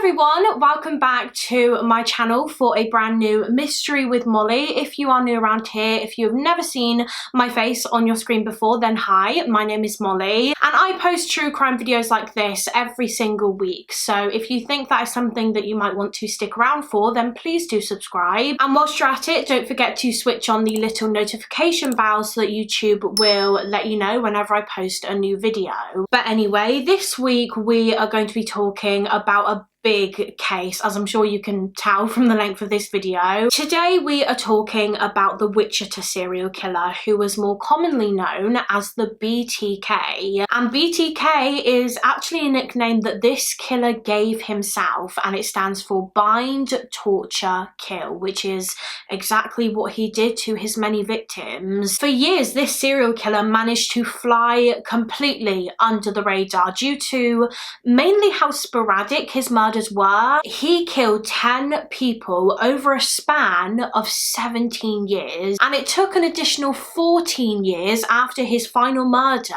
everyone, welcome back to my channel for a brand new mystery with Molly. If you are new around here, if you have never seen my face on your screen before, then hi, my name is Molly and I post true crime videos like this every single week. So if you think that is something that you might want to stick around for, then please do subscribe. And whilst you're at it, don't forget to switch on the little notification bell so that YouTube will let you know whenever I post a new video. But anyway, this week we are going to be talking about a big case, as I'm sure you can tell from the length of this video. Today we are talking about the Wichita serial killer, who was more commonly known as the BTK. And BTK is actually a nickname that this killer gave himself, and it stands for bind, torture, kill, which is exactly what he did to his many victims. For years, this serial killer managed to fly completely under the radar due to mainly how sporadic his murders were. He killed 10 people over a span of 17 years, and it took an additional 14 years after his final murder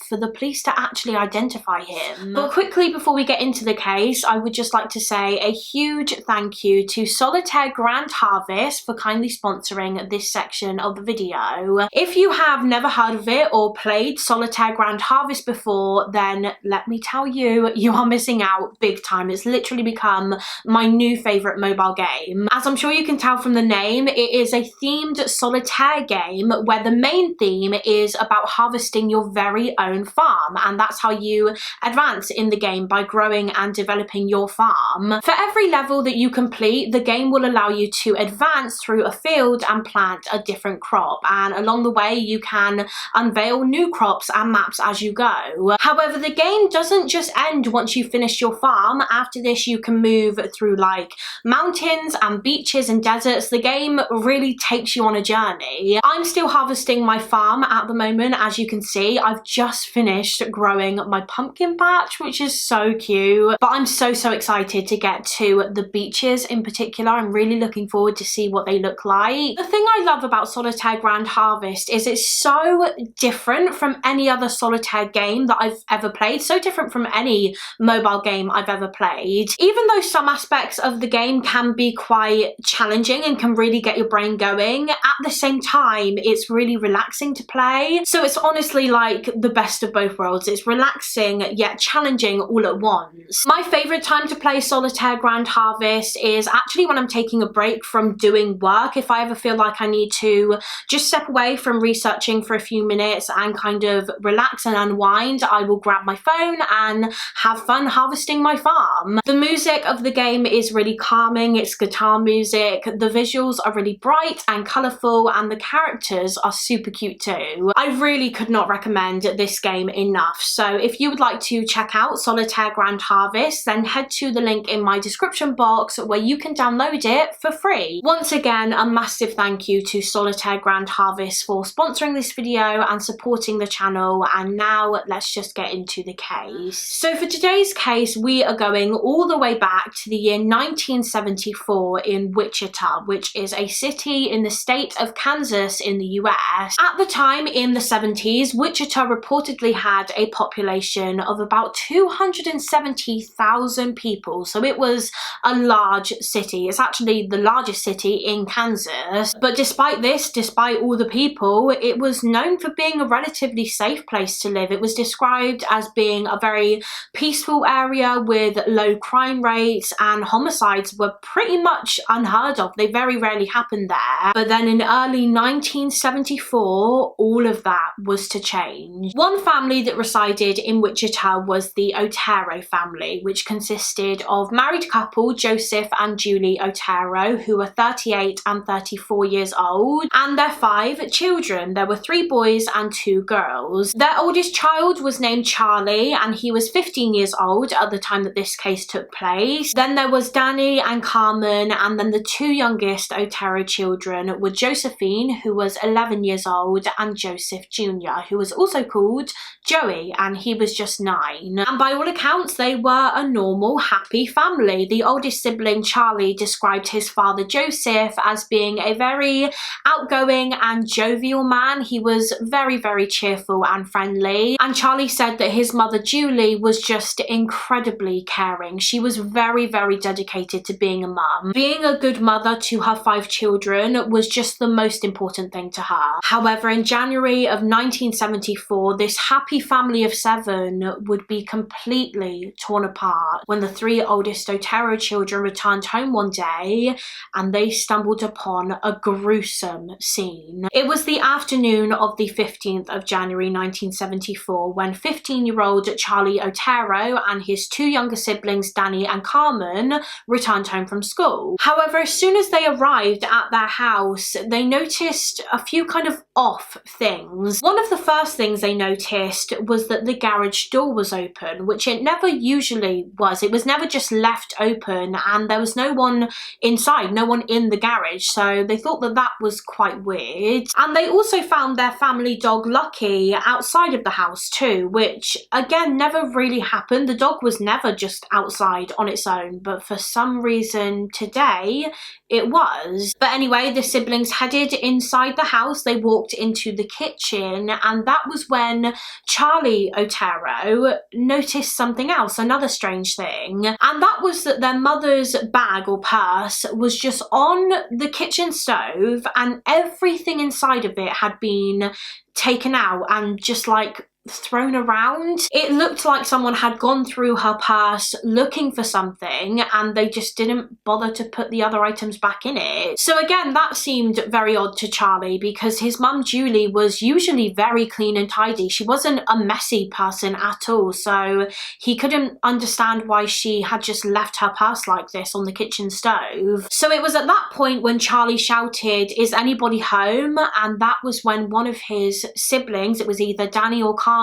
for the police to actually identify him. But quickly before we get into the case, I would just like to say a huge thank you to Solitaire Grand Harvest for kindly sponsoring this section of the video. If you have never heard of it or played Solitaire Grand Harvest before, then let me tell you, you are missing out big time. It's literally become my new favorite mobile game. As I'm sure you can tell from the name, it is a themed solitaire game where the main theme is about harvesting your very own farm, and that's how you advance in the game, by growing and developing your farm. For every level that you complete, the game will allow you to advance through a field and plant a different crop, and along the way you can unveil new crops and maps as you go. However, the game doesn't just end once you finish your farm. After this, you can move through like mountains and beaches and deserts. The game really takes you on a journey. I'm still harvesting my farm at the moment. As you can see, I've just finished growing my pumpkin patch, which is so cute, but I'm so excited to get to the beaches in particular. I'm really looking forward to see what they look like. The thing I love about Solitaire Grand Harvest is it's so different from any other solitaire game that I've ever played, so different from any mobile game I've ever played. Even though some aspects of the game can be quite challenging and can really get your brain going, at the same time it's really relaxing to play. So it's honestly like the best of both worlds. It's relaxing yet challenging all at once. My favourite time to play Solitaire Grand Harvest is actually when I'm taking a break from doing work. If I ever feel like I need to just step away from researching for a few minutes and kind of relax and unwind, I will grab my phone and have fun harvesting my farm. The music of the game is really calming. It's guitar music. The visuals are really bright and colourful, and the characters are super cute too. I really could not recommend this game enough. So if you would like to check out Solitaire Grand Harvest, then head to the link in my description box where you can download it for free. Once again, a massive thank you to Solitaire Grand Harvest for sponsoring this video and supporting the channel. And now let's just get into the case. So for today's case, we are going all the way back to the year 1974 in Wichita, which is a city in the state of Kansas in the US. At the time, in the 70s, Wichita reportedly had a population of about 270,000 people, so it was a large city. It's actually the largest city in Kansas. But despite this, despite all the people, it was known for being a relatively safe place to live. It was described as being a very peaceful area with low crime rates, and homicides were pretty much unheard of. They very rarely happened there. But then in early 1974, all of that was to change. One family that resided in Wichita was the Otero family, which consisted of married couple Joseph and Julie Otero, who were 38 and 34 years old, and their 5 children. There were 3 boys and 2 girls. Their oldest child was named Charlie, and he was 15 years old at the time that this case took place. Then there was Danny and Carmen, and then the 2 youngest Otero children were Josephine, who was 11 years old, and Joseph Jr., who was also called Joey, and he was just 9. And by all accounts, they were a normal, happy family. The oldest sibling, Charlie, described his father, Joseph, as being a very outgoing and jovial man. He was very cheerful and friendly. And Charlie said that his mother, Julie, was just incredibly caring. She was very, very dedicated to being a mum. Being a good mother to her 5 children was just the most important thing to her. However, in January of 1974, this happy family of 7 would be completely torn apart when the 3 oldest Otero children returned home one day and they stumbled upon a gruesome scene. It was the afternoon of the 15th of January 1974 when 15-year-old Charlie Otero and his 2 younger siblings, Danny and Carmen, returned home from school. However, as soon as they arrived at their house, they noticed a few kind of off things. One of the first things they noticed was that the garage door was open, which it never usually was. It was never just left open, and there was no one inside, no one in the garage, so they thought that that was quite weird. And they also found their family dog Lucky outside of the house too, which again never really happened. The dog was never just outside on its own, but for some reason today it was. But anyway, the siblings headed inside the house. They walked into the kitchen, and that was when Charlie Otero noticed something else, another strange thing, and that was that their mother's bag or purse was just on the kitchen stove, and everything inside of it had been taken out and just like thrown around. It looked like someone had gone through her purse looking for something and they just didn't bother to put the other items back in it. So again, that seemed very odd to Charlie because his mum Julie was usually very clean and tidy. She wasn't a messy person at all, so he couldn't understand why she had just left her purse like this on the kitchen stove. So it was at that point when Charlie shouted, "Is anybody home?" And that was when one of his siblings, it was either Danny or Carmen,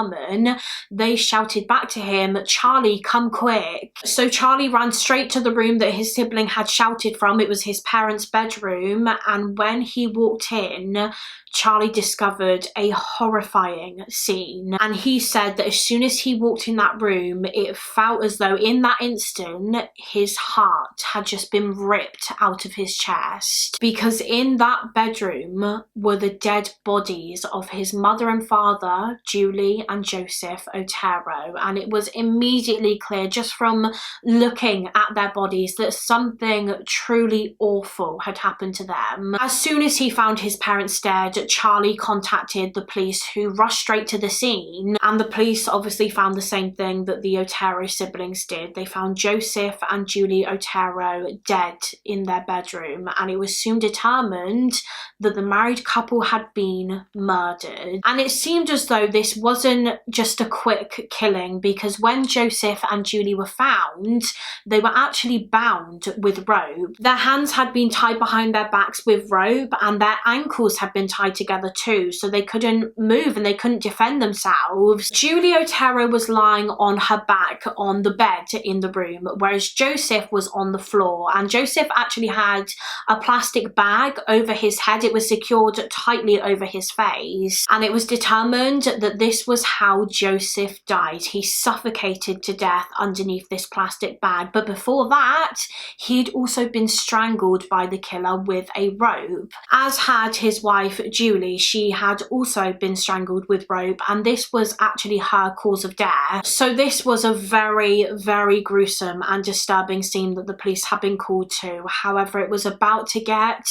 they shouted back to him, "Charlie, come quick." So Charlie ran straight to the room that his sibling had shouted from. It was his parents' bedroom, and when he walked in, Charlie discovered a horrifying scene. And he said that as soon as he walked in that room, it felt as though in that instant his heart had just been ripped out of his chest, because in that bedroom were the dead bodies of his mother and father, Julie and Joseph Otero, and it was immediately clear just from looking at their bodies that something truly awful had happened to them. As soon as he found his parents dead, Charlie contacted the police, who rushed straight to the scene, and the police obviously found the same thing that the Otero siblings did. They found Joseph and Julie Otero dead in their bedroom, and it was soon determined that the married couple had been murdered. And it seemed as though this wasn't just a quick killing, because when Joseph and Julie were found, they were actually bound with rope. Their hands had been tied behind their backs with rope, and their ankles had been tied together too, so they couldn't move and they couldn't defend themselves. Julie Otero was lying on her back on the bed in the room, whereas Joseph was on the floor, and Joseph actually had a plastic bag over his head. It was secured tightly over his face, and it was determined that this was how Joseph died. He suffocated to death underneath this plastic bag, but before that he'd also been strangled by the killer with a rope, as had his wife Julie. She had also been strangled with rope, and this was actually her cause of death. So this was a very, very gruesome and disturbing scene that the police had been called to. However, it was about to get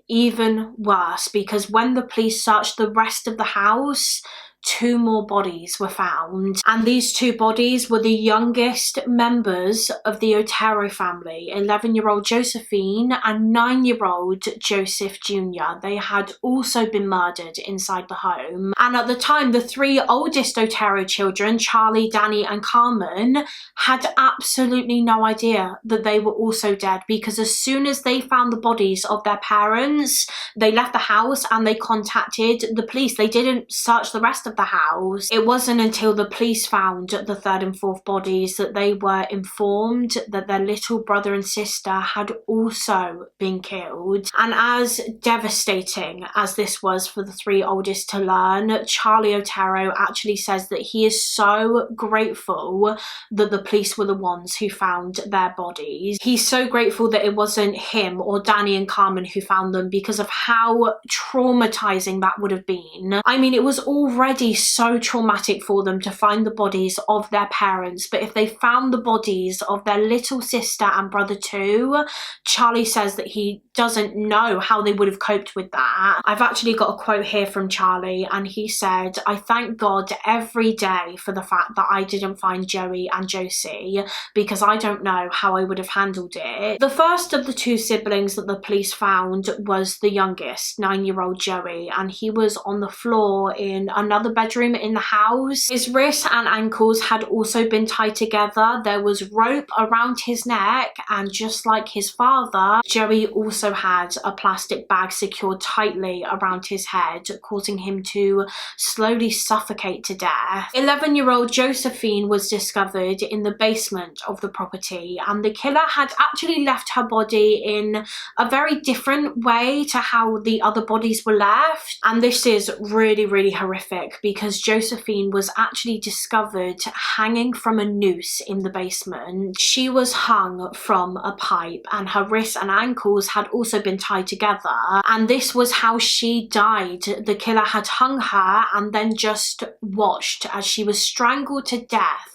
even worse, because when the police searched the rest of the house, 2 more bodies were found, and these 2 bodies were the youngest members of the Otero family, 11-year-old Josephine and 9-year-old Joseph Jr. They had also been murdered inside the home, and at the time the 3 oldest Otero children, Charlie, Danny and Carmen, had absolutely no idea that they were also dead, because as soon as they found the bodies of their parents, they left the house and they contacted the police. They didn't search the rest of the house. It wasn't until the police found the 3rd and 4th bodies that they were informed that their little brother and sister had also been killed. And as devastating as this was for the 3 oldest to learn, Charlie Otero actually says that he is so grateful that the police were the ones who found their bodies. He's so grateful that it wasn't him or Danny and Carmen who found them, because of how traumatizing that would have been. I mean, it was already already so traumatic for them to find the bodies of their parents, but if they found the bodies of their little sister and brother too, Charlie says that he doesn't know how they would have coped with that. I've actually got a quote here from Charlie, and he said, "I thank God every day for the fact that I didn't find Joey and Josie, because I don't know how I would have handled it." The first of the two siblings that the police found was the youngest, 9-year-old Joey, and he was on the floor in another bedroom in the house. His wrists and ankles had also been tied together. There was rope around his neck, and just like his father, Joey also had a plastic bag secured tightly around his head, causing him to slowly suffocate to death. 11-year-old Josephine was discovered in the basement of the property, and the killer had actually left her body in a very different way to how the other bodies were left. And this is really, really horrific, because Josephine was actually discovered hanging from a noose in the basement. She was hung from a pipe, and her wrists and ankles had also been tied together, and this was how she died. The killer had hung her and then just watched as she was strangled to death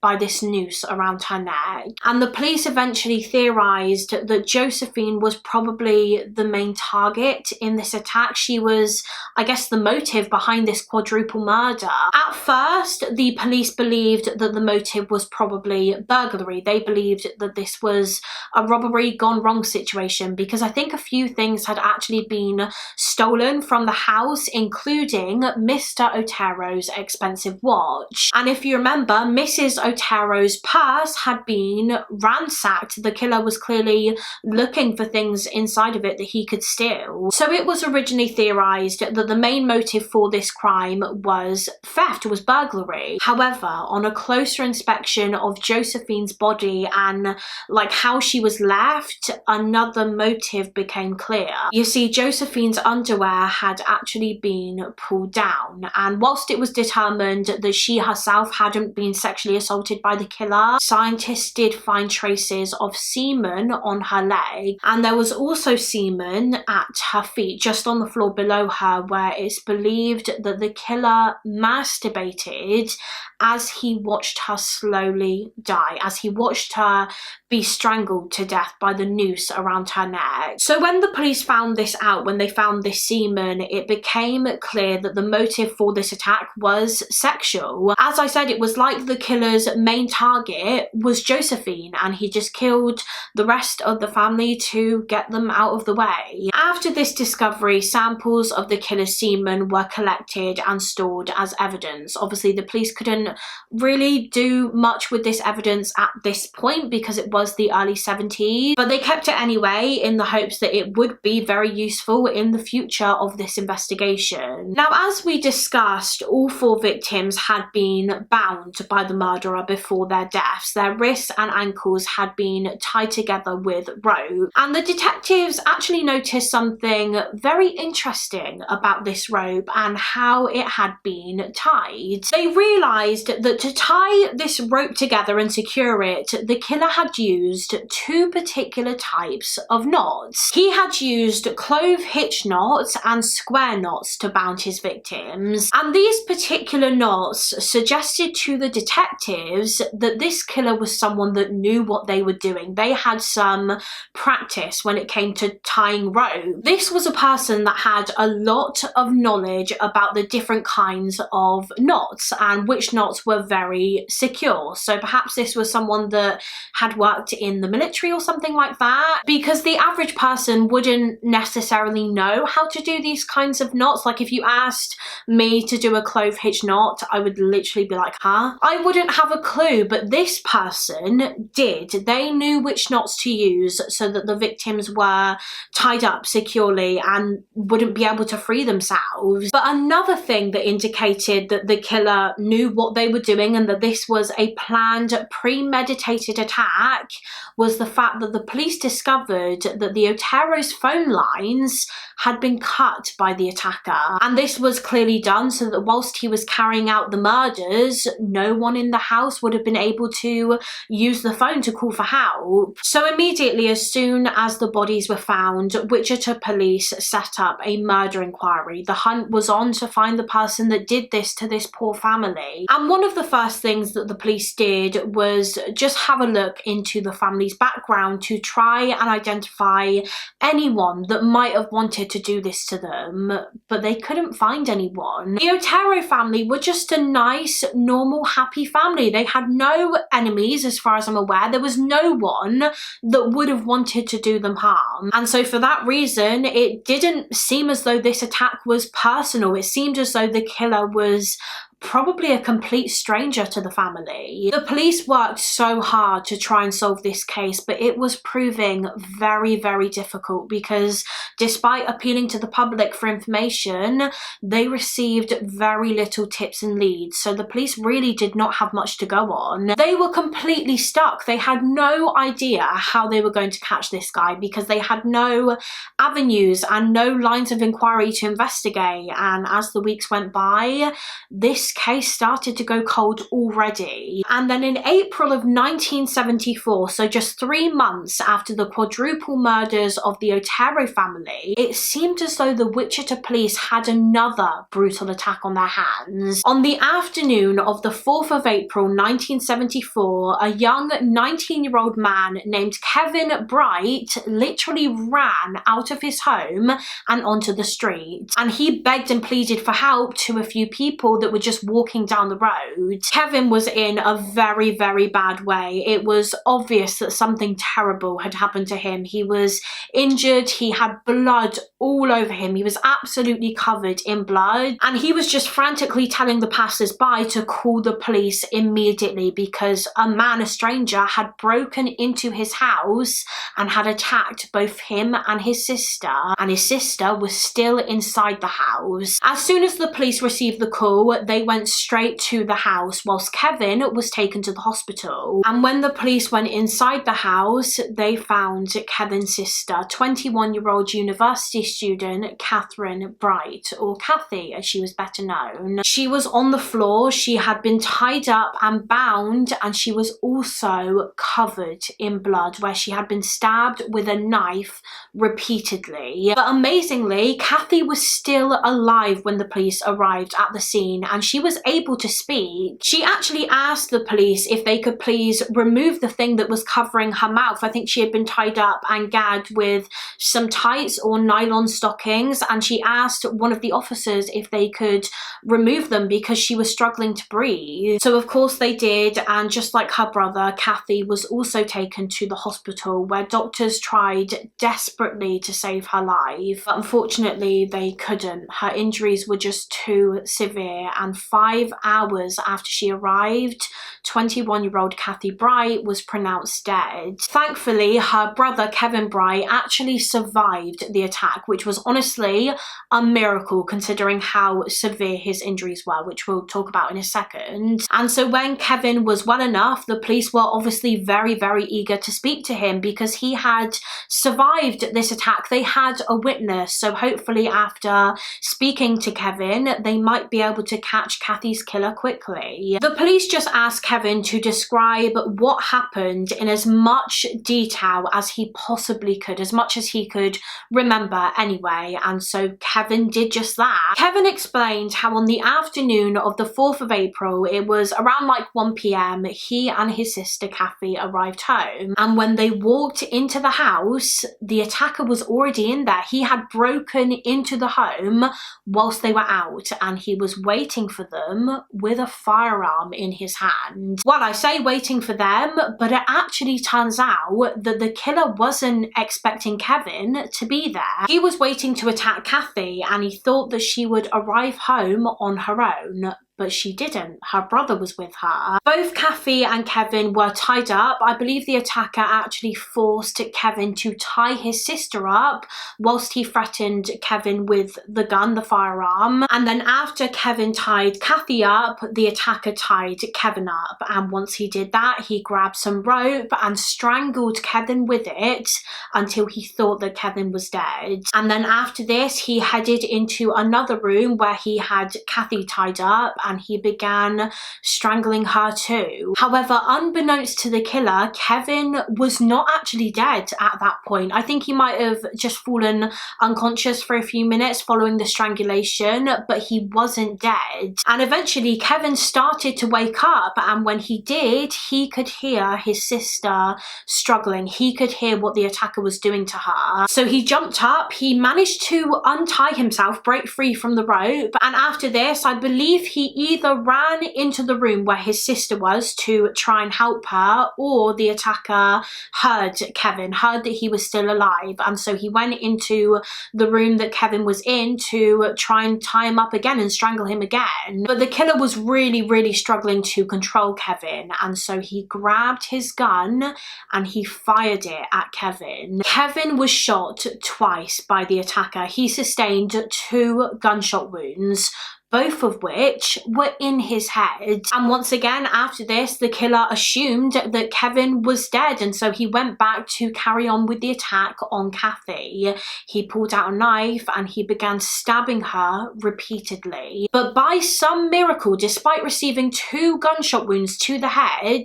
by this noose around her neck. And the police eventually theorized that Josephine was probably the main target in this attack. She was, I guess, the motive behind this quadruple murder. At first, the police believed that the motive was probably burglary. They believed that this was a robbery gone wrong situation, because I think a few things had actually been stolen from the house, including Mr. Otero's expensive watch. And if you remember, Mrs. Otero's purse had been ransacked. The killer was clearly looking for things inside of it that he could steal. So it was originally theorized that the main motive for this crime was theft, was burglary. However, on a closer inspection of Josephine's body and like how she was left, another motive became clear. You see, Josephine's underwear had actually been pulled down, and whilst it was determined that she herself hadn't been sexually assaulted by the killer, scientists did find traces of semen on her leg, and there was also semen at her feet, just on the floor below her, where it's believed that the killer masturbated as he watched her slowly die, as he watched her be strangled to death by the noose around her neck. So when the police found this out, when they found this semen, it became clear that the motive for this attack was sexual. As I said, it was like the killer's main target was Josephine, and he just killed the rest of the family to get them out of the way. After this discovery, samples of the killer's semen were collected and stored as evidence. Obviously, the police couldn't really do much with this evidence at this point because it was the early 70s, but they kept it anyway in the hopes that it would be very useful in the future of this investigation. Now, as we discussed, all 4 victims had been bound by the murderer before their deaths. Their wrists and ankles had been tied together with rope, and the detectives actually noticed something very interesting about this rope and how it had been tied. They realized that to tie this rope together and secure it, the killer had used 2 particular types of knots. He had used clove hitch knots and square knots to bound his victims, and these particular knots suggested to the detectives that this killer was someone that knew what they were doing. They had some practice when it came to tying rope. This was a person that had a lot of knowledge about the different kinds of knots and which knots were very secure. So perhaps this was someone that had worked in the military or something like that, because the average person wouldn't necessarily know how to do these kinds of knots. Like if you asked me to do a clove hitch knot, I would literally be like, huh? I wouldn't have a clue, but this person did. They knew which knots to use so that the victims were tied up securely and wouldn't be able to free themselves. But another thing that indicated that the killer knew what they were doing and that this was a planned, premeditated attack was the fact that the police discovered that the Otero's phone lines had been cut by the attacker. And this was clearly done so that whilst he was carrying out the murders, no one in the house house would have been able to use the phone to call for help. So immediately, as soon as the bodies were found, Wichita police set up a murder inquiry. The hunt was on to find the person that did this to this poor family. And one of the first things that the police did was just have a look into the family's background to try and identify anyone that might have wanted to do this to them, but they couldn't find anyone. The Otero family were just a nice, normal, happy family. They had no enemies as far as I'm aware. There was no one that would have wanted to do them harm. And so for that reason, it didn't seem as though this attack was personal. It seemed as though the killer was probably a complete stranger to the family. The police worked so hard to try and solve this case, but it was proving very, very difficult because despite appealing to the public for information, they received very little tips and leads. So the police really did not have much to go on. They were completely stuck. They had no idea how they were going to catch this guy because they had no avenues and no lines of inquiry to investigate. And as the weeks went by, this case started to go cold already. And then in April of 1974, so just 3 months after the quadruple murders of the Otero family, it seemed as though the Wichita police had another brutal attack on their hands. On the afternoon of the 4th of April 1974, a young 19-year-old man named Kathryn Bright literally ran out of his home and onto the street, and he begged and pleaded for help to a few people that were just walking down the road. Kevin was in a very, very bad way. It was obvious that something terrible had happened to him. He was injured, he had blood all over him, he was absolutely covered in blood, and he was just frantically telling the passers-by to call the police immediately because a stranger, had broken into his house and had attacked both him and his sister was still inside the house. As soon as the police received the call, they went straight to the house whilst Kevin was taken to the hospital. And when the police went inside the house, they found Kevin's sister, 21-year-old university student Kathryn Bright, or Kathy as she was better known. She was on the floor, she had been tied up and bound, and she was also covered in blood where she had been stabbed with a knife repeatedly. But amazingly, Kathy was still alive when the police arrived at the scene, and she was able to speak. She actually asked the police if they could please remove the thing that was covering her mouth. I think she had been tied up and gagged with some tights or nylon stockings, and she asked one of the officers if they could remove them because she was struggling to breathe. So of course they did, and just like her brother, Kathy was also taken to the hospital where doctors tried desperately to save her life, but unfortunately they couldn't. Her injuries were just too severe, and 5 hours after she arrived, 21-year-old Kathy Bright was pronounced dead. Thankfully, her brother Kathryn Bright actually survived the attack, which was honestly a miracle considering how severe his injuries were, which we'll talk about in a second. And so when Kevin was well enough, the police were obviously very, very eager to speak to him because he had survived this attack. They had a witness, so hopefully after speaking to Kevin, they might be able to catch Kathy's killer quickly. The police just asked Kevin to describe what happened in as much detail as he possibly could, as much as he could remember anyway, and so Kevin did just that. Kevin explained how on the afternoon of the 4th of April, it was around like 1 p.m, he and his sister Kathy arrived home, and when they walked into the house, the attacker was already in there. He had broken into the home whilst they were out, and he was waiting for them with a firearm in his hand. Well, I say waiting for them, but it actually turns out that the killer wasn't expecting Kevin to be there. He was waiting to attack Kathy, and he thought that she would arrive home on her own. But she didn't. Her brother was with her. Both Kathy and Kevin were tied up. I believe the attacker actually forced Kevin to tie his sister up whilst he threatened Kevin with the gun, the firearm. And then after Kevin tied Kathy up, the attacker tied Kevin up. And once he did that, he grabbed some rope and strangled Kevin with it until he thought that Kevin was dead. And then after this, he headed into another room where he had Kathy tied up, and he began strangling her too. However, unbeknownst to the killer, Kevin was not actually dead at that point. I think he might have just fallen unconscious for a few minutes following the strangulation, but he wasn't dead. And eventually Kevin started to wake up, and when he did, he could hear his sister struggling. He could hear what the attacker was doing to her. So he jumped up, he managed to untie himself, break free from the rope, and after this, I believe he either ran into the room where his sister was to try and help her, or the attacker heard Kevin, heard that he was still alive, and so he went into the room that Kevin was in to try and tie him up again and strangle him again. But the killer was really struggling to control Kevin, and so he grabbed his gun and he fired it at Kevin. Kevin was shot twice by the attacker. He sustained 2 gunshot wounds, both of which were in his head. And once again, after this, the killer assumed that Kevin was dead, and so he went back to carry on with the attack on Kathy. He pulled out a knife and he began stabbing her repeatedly. But by some miracle, despite receiving 2 gunshot wounds to the head,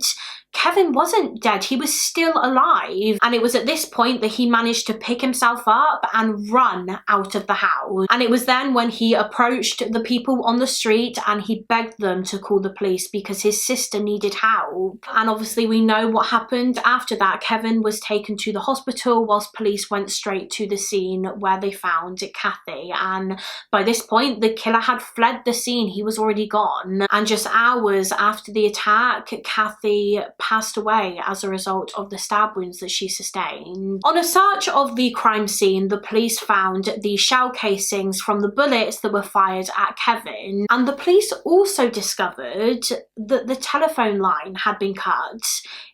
Kevin wasn't dead, he was still alive. And it was at this point that he managed to pick himself up and run out of the house. And it was then when he approached the people on the street and he begged them to call the police because his sister needed help. And obviously we know what happened after that. Kevin was taken to the hospital whilst police went straight to the scene where they found Kathy. And by this point, the killer had fled the scene, he was already gone. And just hours after the attack, Kathy passed away as a result of the stab wounds that she sustained. On a search of the crime scene, the police found the shell casings from the bullets that were fired at Kevin, and the police also discovered that the telephone line had been cut.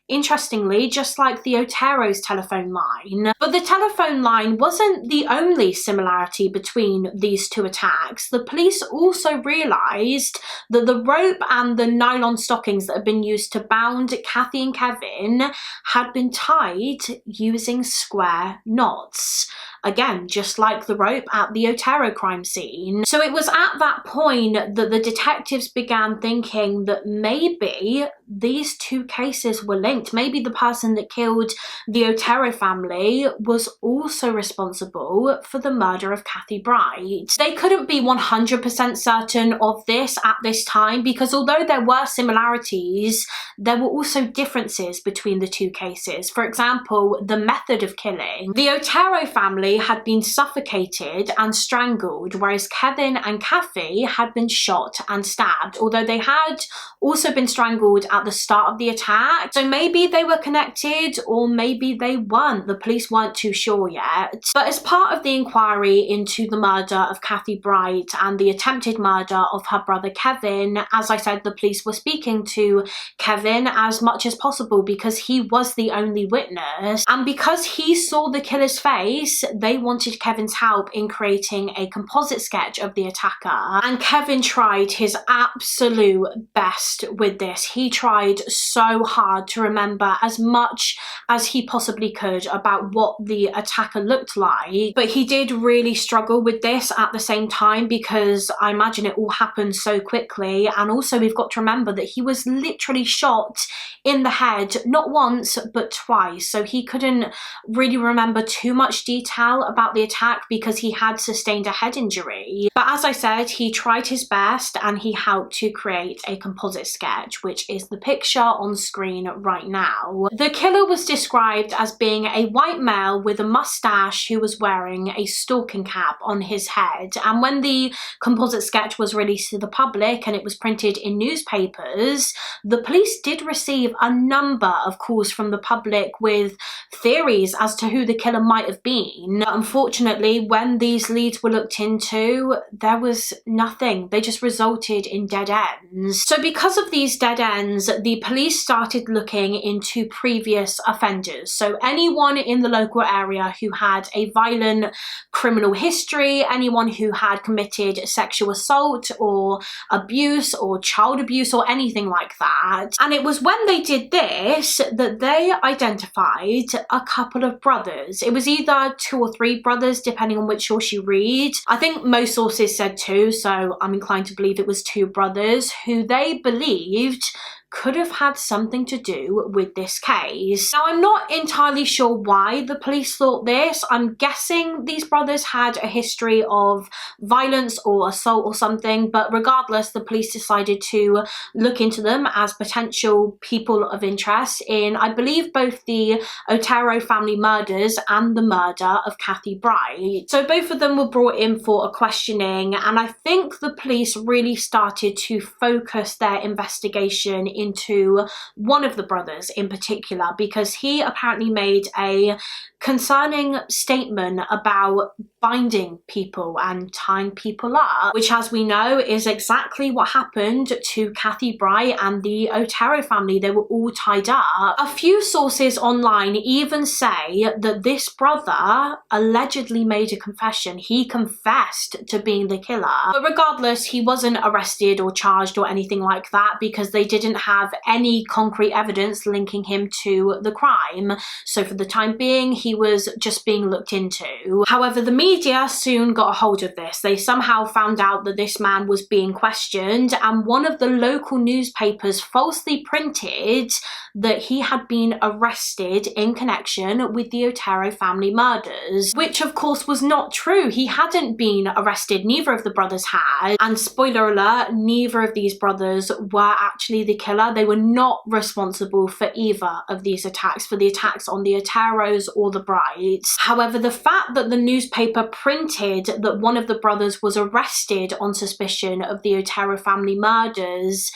Interestingly, just like the Otero's telephone line. But the telephone line wasn't the only similarity between these 2 attacks. The police also realised that the rope and the nylon stockings that had been used to bound Kathy and Kevin had been tied using square knots. Again, just like the rope at the Otero crime scene. So it was at that point that the detectives began thinking that maybe these 2 cases were linked. Maybe the person that killed the Otero family was also responsible for the murder of Kathryn Bright. They couldn't be 100% certain of this at this time because although there were similarities, there were also differences between the 2 cases. For example, the method of killing. The Otero family had been suffocated and strangled, whereas Kevin and Kathy had been shot and stabbed, although they had also been strangled at the start of the attack. So maybe they were connected or maybe they weren't. The police weren't too sure yet. But as part of the inquiry into the murder of Kathryn Bright and the attempted murder of her brother Kevin, as I said, the police were speaking to Kevin as much as possible because he was the only witness. And because he saw the killer's face, they wanted Kevin's help in creating a composite sketch of the attacker. And Kevin tried his absolute best with this. He tried so hard to remember as much as he possibly could about what the attacker looked like. But he did really struggle with this at the same time because I imagine it all happened so quickly. And also we've got to remember that he was literally shot in the head, not once, but twice. So he couldn't really remember too much detail about the attack because he had sustained a head injury. But as I said, he tried his best and he helped to create a composite sketch, which is the picture on screen right now. The killer was described as being a white male with a mustache who was wearing a stalking cap on his head. And when the composite sketch was released to the public and it was printed in newspapers, the police did receive a number of calls from the public with theories as to who the killer might have been. But unfortunately, when these leads were looked into, there was nothing. They just resulted in dead ends. So because of these dead ends, the police started looking looking into previous offenders. So anyone in the local area who had a violent criminal history, anyone who had committed sexual assault or abuse or child abuse or anything like that. And it was when they did this that they identified a couple of brothers. It was either 2 or 3 brothers, depending on which source you read. I think most sources said 2, so I'm inclined to believe it was 2 brothers who they believed could have had something to do with this case. Now, I'm not entirely sure why the police thought this. I'm guessing these brothers had a history of violence or assault or something, but regardless, the police decided to look into them as potential people of interest in, I believe, both the Otero family murders and the murder of Kathryn Bright. So both of them were brought in for a questioning, and I think the police really started to focus their investigation into one of the brothers in particular, because he apparently made a concerning statement about binding people and tying people up, which, as we know, is exactly what happened to Kathryn Bright and the Otero family. They were all tied up. A few sources online even say that this brother allegedly made a confession. He confessed to being the killer. But regardless, he wasn't arrested or charged or anything like that because they didn't have any concrete evidence linking him to the crime. So for the time being, he was just being looked into. However, the media soon got a hold of this. They somehow found out that this man was being questioned, and one of the local newspapers falsely printed that he had been arrested in connection with the Otero family murders, which of course was not true. He hadn't been arrested, neither of the brothers had, and spoiler alert, neither of these brothers were actually the killer. They were not responsible for either of these attacks, for the attacks on the Oteros or the Brights. However, the fact that the newspaper printed that one of the brothers was arrested on suspicion of the Otero family murders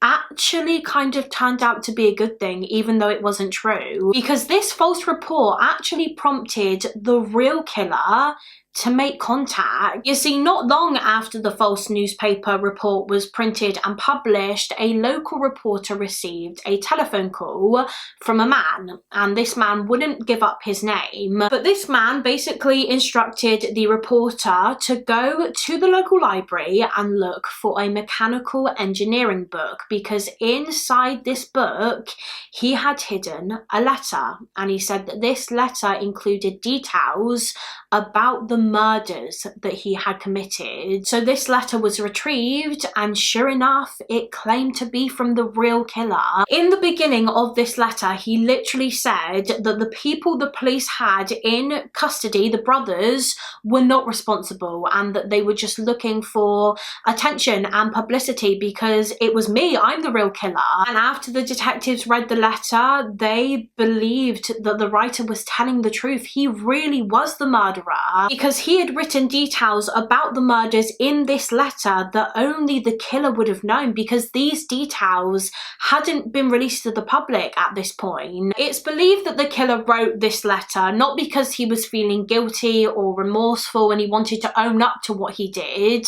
actually kind of turned out to be a good thing, even though it wasn't true, because this false report actually prompted the real killer to make contact. You see, not long after the false newspaper report was printed and published, a local reporter received a telephone call from a man, and this man wouldn't give up his name. But this man basically instructed the reporter to go to the local library and look for a mechanical engineering book, because inside this book he had hidden a letter, and he said that this letter included details about the murders that he had committed. So this letter was retrieved, and sure enough, it claimed to be from the real killer. In the beginning of this letter, he literally said that the people the police had in custody, the brothers, were not responsible, and that they were just looking for attention and publicity because it was me, I'm the real killer. And after the detectives read the letter, they believed that the writer was telling the truth. He really was the murderer, because he had written details about the murders in this letter that only the killer would have known, because these details hadn't been released to the public at this point. It's believed that the killer wrote this letter not because he was feeling guilty or remorseful and he wanted to own up to what he did,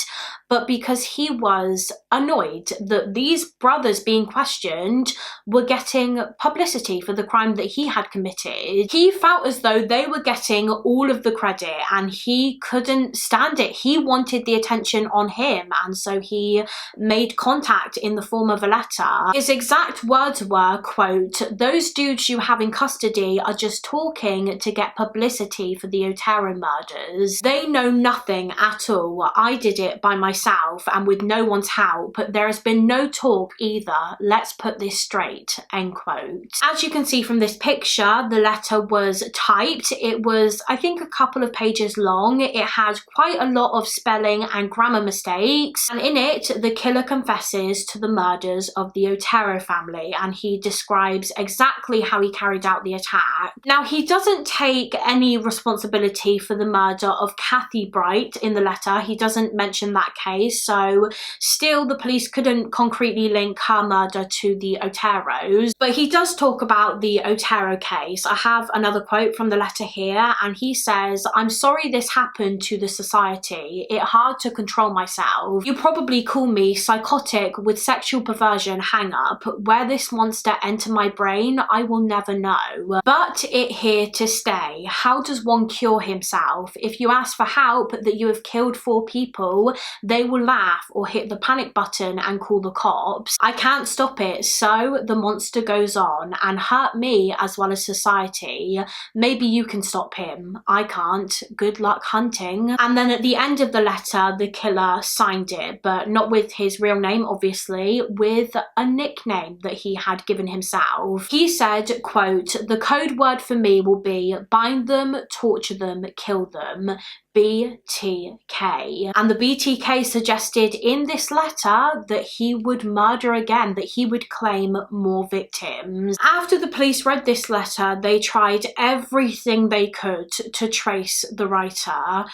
but because he was annoyed that these brothers being questioned were getting publicity for the crime that he had committed. He felt as though they were getting all of the credit and he couldn't stand it. He wanted the attention on him, and so he made contact in the form of a letter. His exact words were, quote, "Those dudes you have in custody are just talking to get publicity for the Otero murders. They know nothing at all. I did it by myself and with no one's help. There has been no talk either. Let's put this straight," end quote. As you can see from this picture, the letter was typed. It was, I think, a couple of pages long. It had quite a lot of spelling and grammar mistakes, and in it the killer confesses to the murders of the Otero family, and he describes exactly how he carried out the attack. Now, he doesn't take any responsibility for the murder of Kathryn Bright in the letter. He doesn't mention that case, so still the police couldn't concretely link her murder to the Oteros. But he does talk about the Otero case. I have another quote from the letter here, and he says, "I'm sorry this happened to the society. It's hard to control myself. You probably call me psychotic with sexual perversion hang up. Where this monster entered my brain, I will never know. But it here to stay. How does one cure himself? If you ask for help that you have killed 4 people, they will laugh or hit the panic button and call the cops. I can't stop it, so the monster goes on and hurt me as well as society. Maybe you can stop him. I can't. Good luck hunting." And then at the end of the letter, the killer signed it, but not with his real name, obviously, with a nickname that he had given himself. He said, quote, "The code word for me will be bind them, torture them, kill them. BTK." And the BTK suggested in this letter that he would murder again, that he would claim more victims. After the police read this letter, they tried everything they could to trace the writer,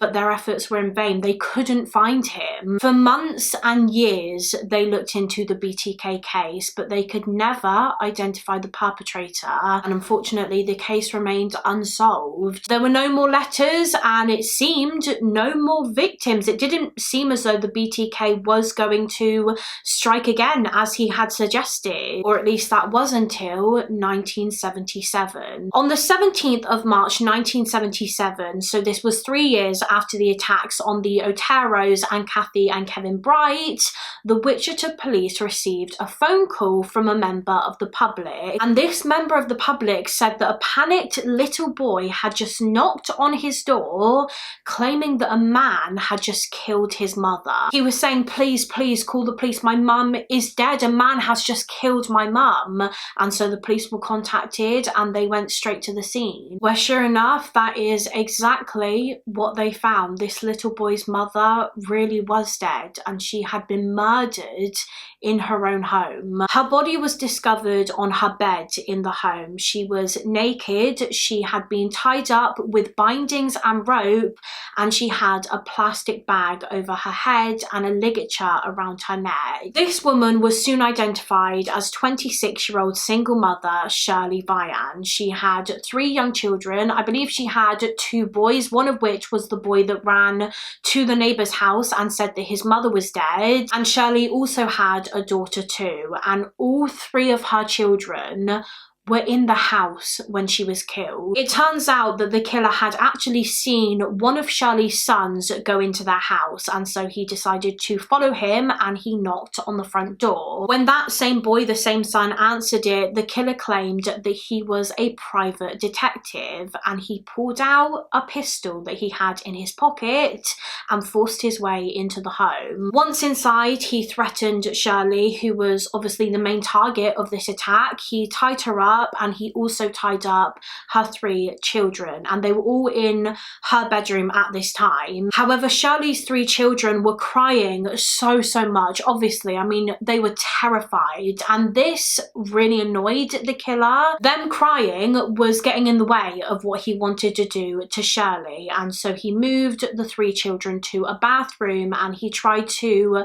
but their efforts were in vain. They couldn't find him. For months and years, they looked into the BTK case, but they could never identify the perpetrator, and unfortunately, the case remained unsolved. There were no more letters, and it seemed no more victims. It didn't seem as though the BTK was going to strike again, as he had suggested, or at least that was until 1977. On the 17th of March 1977, so this was 3 years after the attacks on the Oteros and Kathy and Kathryn Bright, the Wichita police received a phone call from a member of the public. And this member of the public said that a panicked little boy had just knocked on his door, claiming that a man had just killed his mother. He was saying, "Please, please call the police. My mum is dead. A man has just killed my mum." And so the police were contacted and they went straight to the scene, where sure enough, that is exactly what they found. This little boy's mother really was dead, and she had been murdered in her own home. Her body was discovered on her bed in the home. She was naked, she had been tied up with bindings and rope, and she had a plastic bag over her head and a ligature around her neck. This woman was soon identified as 26-year-old single mother Shirley Vian. She had 3 young children. I believe she had 2 boys, one of which was the boy that ran to the neighbour's house and said that his mother was dead. And Shirley also had a daughter too, and all 3 of her children were in the house when she was killed. It turns out that the killer had actually seen one of Shirley's sons go into their house, and so he decided to follow him and he knocked on the front door. When that same boy, the same son, answered it, the killer claimed that he was a private detective, and he pulled out a pistol that he had in his pocket and forced his way into the home. Once inside, he threatened Shirley, who was obviously the main target of this attack. He tied her up, and he also tied up her 3 children, and they were all in her bedroom at this time. However, Shirley's 3 children were crying so much. Obviously, I mean, they were terrified, and this really annoyed the killer. Them crying was getting in the way of what he wanted to do to Shirley, and so he moved the 3 children to a bathroom, and he tried to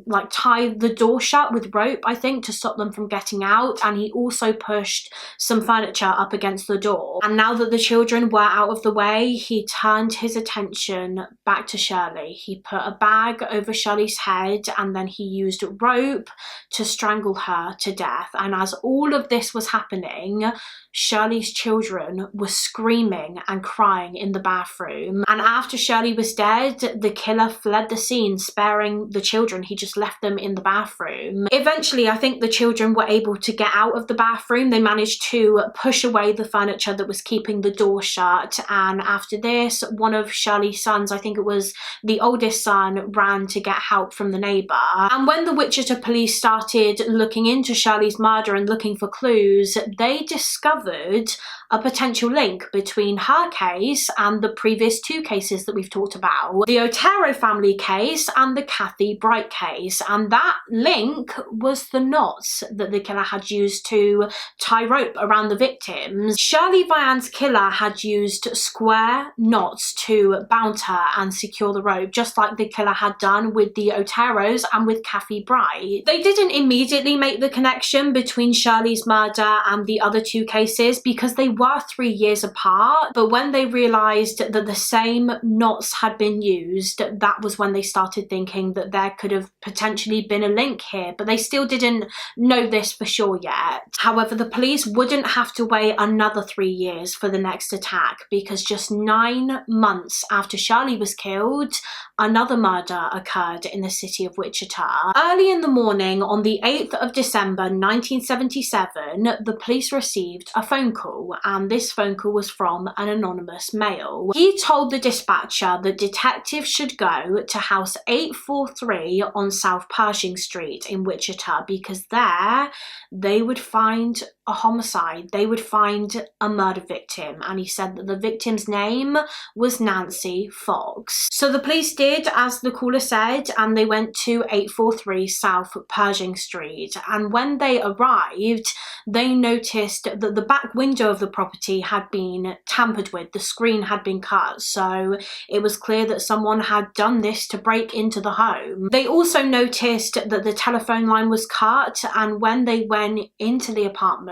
like tie the door shut with rope, I think, to stop them from getting out, and he also pushed some furniture up against the door. And now that the children were out of the way, he turned his attention back to Shirley. He put a bag over Shirley's head, and then he used rope to strangle her to death. And as all of this was happening, Shirley's children were screaming and crying in the bathroom. And after Shirley was dead, the killer fled the scene, sparing the children. He just left them in the bathroom. Eventually, I think the children were able to get out of the bathroom. They managed to push away the furniture that was keeping the door shut. And after this, one of Shirley's sons, I think it was the oldest son, ran to get help from the neighbour. And when the Wichita police started looking into Shirley's murder and looking for clues, they discovered a potential link between her case and the previous 2 cases that we've talked about, the Otero family case and the Kathryn Bright case. And that link was the knots that the killer had used to tie rope around the victims. Shirley Vian's killer had used square knots to bound her and secure the rope, just like the killer had done with the Oteros and with Kathryn Bright. They didn't immediately make the connection between Shirley's murder and the other two cases because they were 3 years apart, but when they realised that the same knots had been used, that was when they started thinking that there could have potentially been a link here, but they still didn't know this for sure yet. However, the police wouldn't have to wait another 3 years for the next attack because just 9 months after Shirley was killed, another murder occurred in the city of Wichita. Early in the morning on the 8th of December 1977, the police received a phone call, and this phone call was from an anonymous male. He told the dispatcher that detectives should go to house 843 on South Pershing Street in Wichita because there they would find a homicide. They would find a murder victim, and he said that the victim's name was Nancy Fox. So the police did as the caller said, and they went to 843 South Pershing Street, and when they arrived they noticed that the back window of the property had been tampered with. The screen had been cut, so it was clear that someone had done this to break into the home. They also noticed that the telephone line was cut, and when they went into the apartment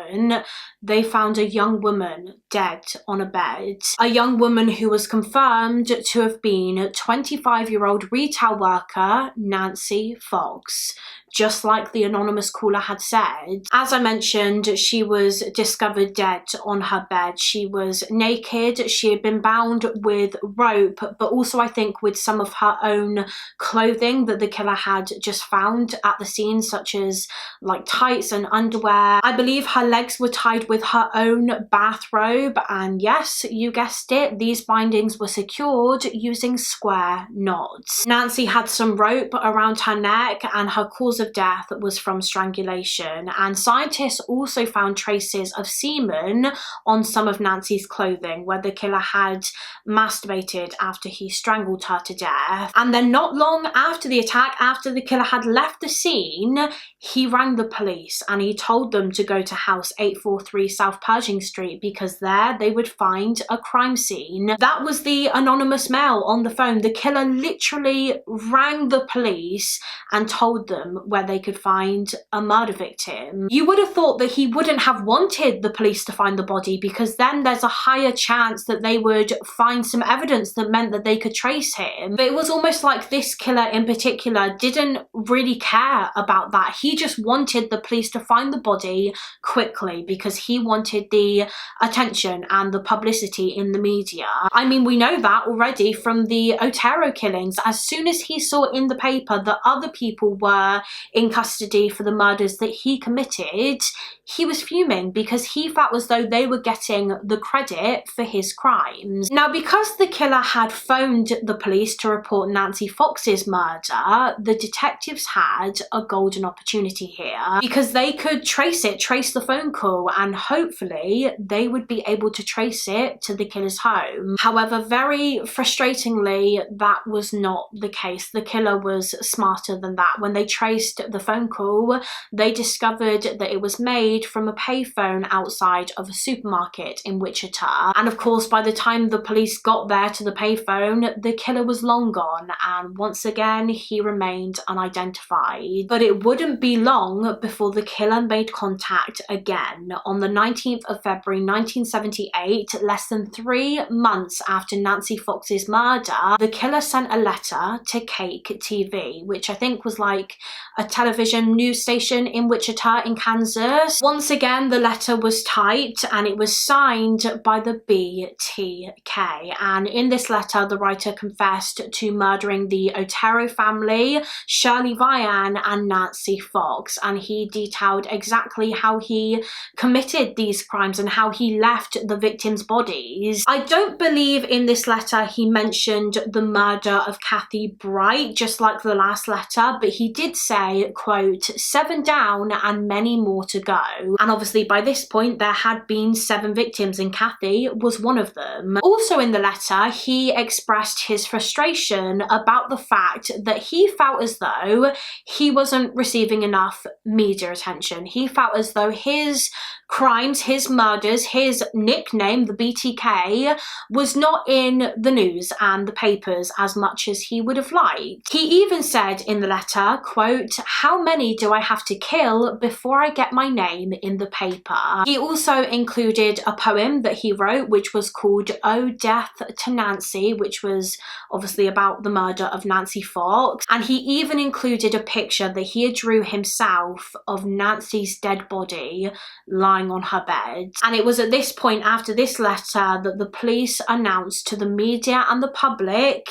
they found a young woman dead on a bed. A young woman who was confirmed to have been 25-year-old retail worker Nancy Fox, just like the anonymous caller had said. As I mentioned, she was discovered dead on her bed. She was naked, she had been bound with rope, but also I think with some of her own clothing that the killer had just found at the scene, such as like tights and underwear. I believe her legs were tied with her own bathrobe, and yes, you guessed it, these bindings were secured using square knots. Nancy had some rope around her neck, and her cause of death was from strangulation, and scientists also found traces of semen on some of Nancy's clothing where the killer had masturbated after he strangled her to death. And then not long after the attack, after the killer had left the scene, he rang the police and he told them to go to house 843 South Pershing Street because there they would find a crime scene. That was the anonymous male on the phone. The killer literally rang the police and told them where they could find a murder victim. You would have thought that he wouldn't have wanted the police to find the body because then there's a higher chance that they would find some evidence that meant that they could trace him. But it was almost like this killer in particular didn't really care about that. He just wanted the police to find the body quickly because he wanted the attention and the publicity in the media. I mean, we know that already from the Otero killings. As soon as he saw in the paper that other people were in custody for the murders that he committed, he was fuming because he felt as though they were getting the credit for his crimes. Now, because the killer had phoned the police to report Nancy Fox's murder, the detectives had a golden opportunity here because they could trace the phone call, and hopefully they would be able to trace it to the killer's home. However, very frustratingly, that was not the case. The killer was smarter than that. When they traced the phone call, they discovered that it was made from a payphone outside of a supermarket in Wichita. And of course, by the time the police got there to the payphone, the killer was long gone, and once again, he remained unidentified. But it wouldn't be long before the killer made contact again. On the 19th of February 1978, less than 3 months after Nancy Fox's murder, the killer sent a letter to Cake TV, which I think was like a television news station in Wichita in Kansas. Once again, the letter was typed and it was signed by the BTK. And in this letter, the writer confessed to murdering the Otero family, Shirley Vian and Nancy Fox. And he detailed exactly how he committed these crimes and how he left the victims' bodies. I don't believe in this letter he mentioned the murder of Kathryn Bright, just like the last letter, but he did say, quote, 7 down and many more to go. And obviously by this point there had been 7 victims and Kathy was one of them. Also in the letter, he expressed his frustration about the fact that he felt as though he wasn't receiving enough media attention. He felt as though his crimes, his murders, his nickname, the BTK, was not in the news and the papers as much as he would have liked. He even said in the letter, quote, "How many do I have to kill before I get my name in the paper?" He also included a poem that he wrote, which was called "Oh Death to Nancy," which was obviously about the murder of Nancy Fox. And he even included a picture that he drew himself of Nancy's dead body lying on her bed. And it was at this point, after this letter, that the police announced to the media and the public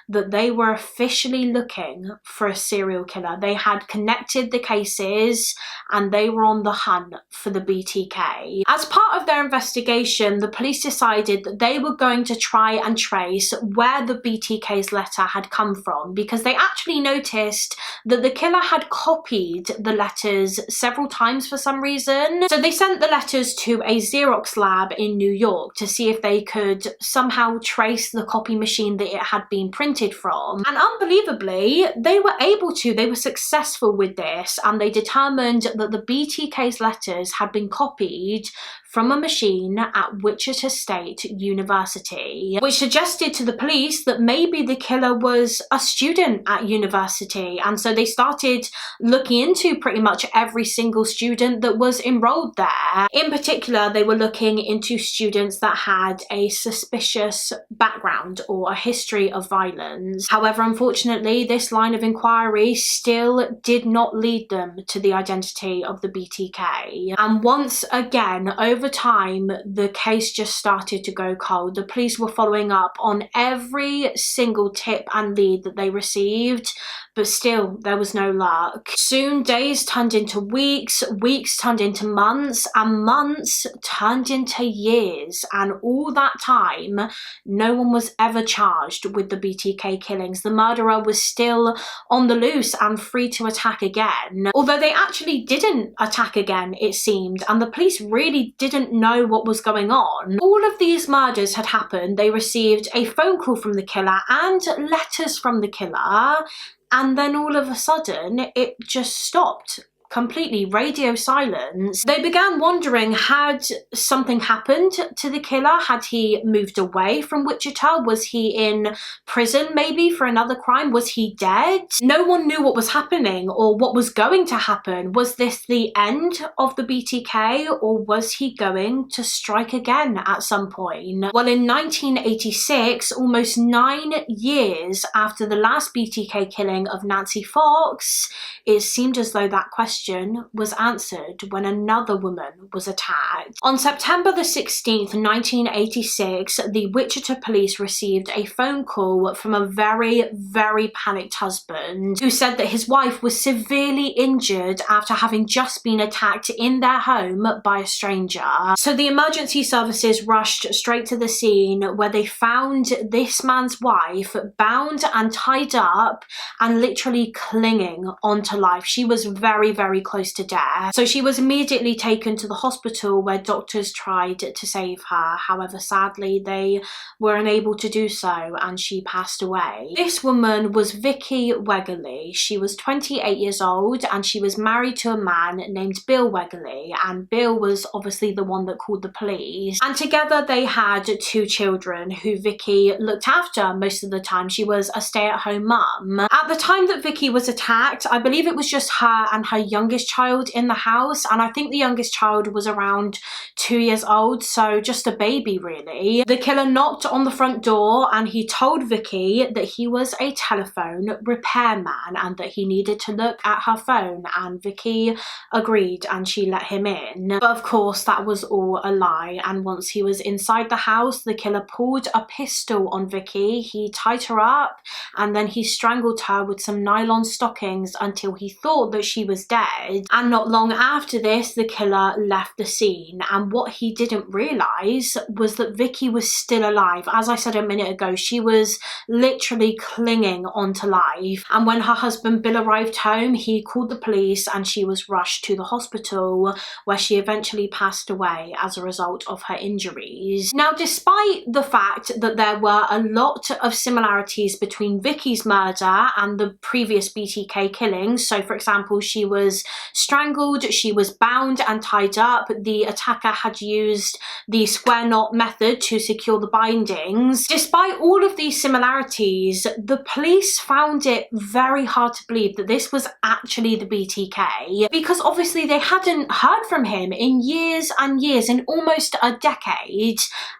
that they were officially looking for a serial killer. They had connected the cases and they were on the hunt for the BTK. As part of their investigation, the police decided that they were going to try and trace where the BTK's letter had come from, because they actually noticed that the killer had copied the letters several times for some reason. So they sent the letters to a Xerox lab in New York to see if they could somehow trace the copy machine that it had been printed from. And unbelievably, they were able to. They were successful with this, and they determined that the BTK's letters had been copied from a machine at Wichita State University, which suggested to the police that maybe the killer was a student at university. And so they started looking into pretty much every single student that was enrolled there. In particular, they were looking into students that had a suspicious background or a history of violence. However, unfortunately, this line of inquiry still did not lead them to the identity of the BTK. And once again, over time, the case just started to go cold. The police were following up on every single tip and lead that they received, but still there was no luck. Soon days turned into weeks, weeks turned into months, and months turned into years. And all that time, no one was ever charged with the BTK killings. The murderer was still on the loose and free to attack again. Although they actually didn't attack again, it seemed, and the police really didn't know what was going on. All of these murders had happened. They received a phone call from the killer and letters from the killer, and then all of a sudden it just stopped. Completely radio silence. They began wondering, had something happened to the killer? Had he moved away from Wichita? Was he in prison maybe for another crime? Was he dead? No one knew what was happening or what was going to happen. Was this the end of the BTK, or was he going to strike again at some point? Well, in 1986, almost 9 years after the last BTK killing of Nancy Fox, it seemed as though that question was answered when another woman was attacked. On September the 16th, 1986, the Wichita police received a phone call from a very, very panicked husband who said that his wife was severely injured after having just been attacked in their home by a stranger. So the emergency services rushed straight to the scene, where they found this man's wife bound and tied up and literally clinging onto life. She was very, very close to death. So she was immediately taken to the hospital, where doctors tried to save her. However, sadly, they were unable to do so, and she passed away. This woman was Vicki Wegerle. She was 28 years old, and she was married to a man named Bill Wegerle, and Bill was obviously the one that called the police. And together they had 2 children who Vicki looked after most of the time. She was a stay-at-home mum. At the time that Vicki was attacked, I believe it was just her and her youngest child in the house, and I think the youngest child was around 2 years old, so just a baby really. The killer knocked on the front door and he told Vicki that he was a telephone repairman and that he needed to look at her phone, and Vicki agreed and she let him in. But of course that was all a lie, and once he was inside the house, the killer pulled a pistol on Vicki. He tied her up and then he strangled her with some nylon stockings until he thought that she was dead. And not long after this, the killer left the scene, and what he didn't realise was that Vicki was still alive. As I said a minute ago, she was literally clinging onto life, and when her husband Bill arrived home, he called the police and she was rushed to the hospital, where she eventually passed away as a result of her injuries. Now, despite the fact that there were a lot of similarities between Vicki's murder and the previous BTK killings, so for example, she was was strangled, she was bound and tied up. The attacker had used the square knot method to secure the bindings. Despite all of these similarities, the police found it very hard to believe that this was actually the BTK, because obviously they hadn't heard from him in years and years, in almost a decade,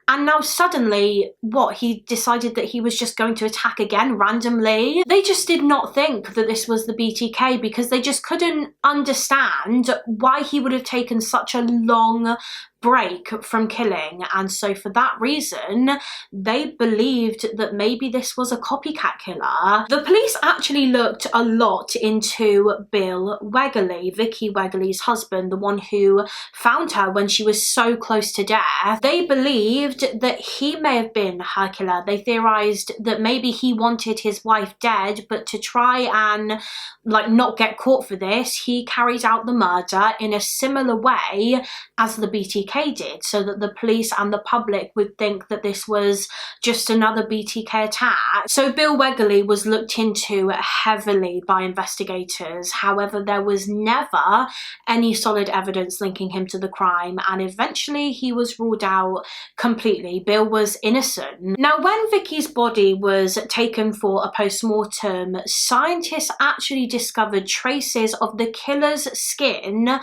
and now suddenly, what, he decided that he was just going to attack again randomly? They just did not think that this was the BTK, because they just couldn't understand why he would have taken such a long break from killing, and so for that reason they believed that maybe this was a copycat killer. The police actually looked a lot into Bill Wegerle, Vicki Wegerle's husband, the one who found her when she was so close to death. They believed that he may have been her killer. They theorized that maybe he wanted his wife dead, but to try and not get caught for this, he carried out the murder in a similar way as the BTK did, so that the police and the public would think that this was just another BTK attack. So Bill Wegerle was looked into heavily by investigators. However, there was never any solid evidence linking him to the crime, and eventually he was ruled out completely. Bill was innocent. Now, when Vicki's body was taken for a post-mortem, scientists actually discovered traces of the killer's skin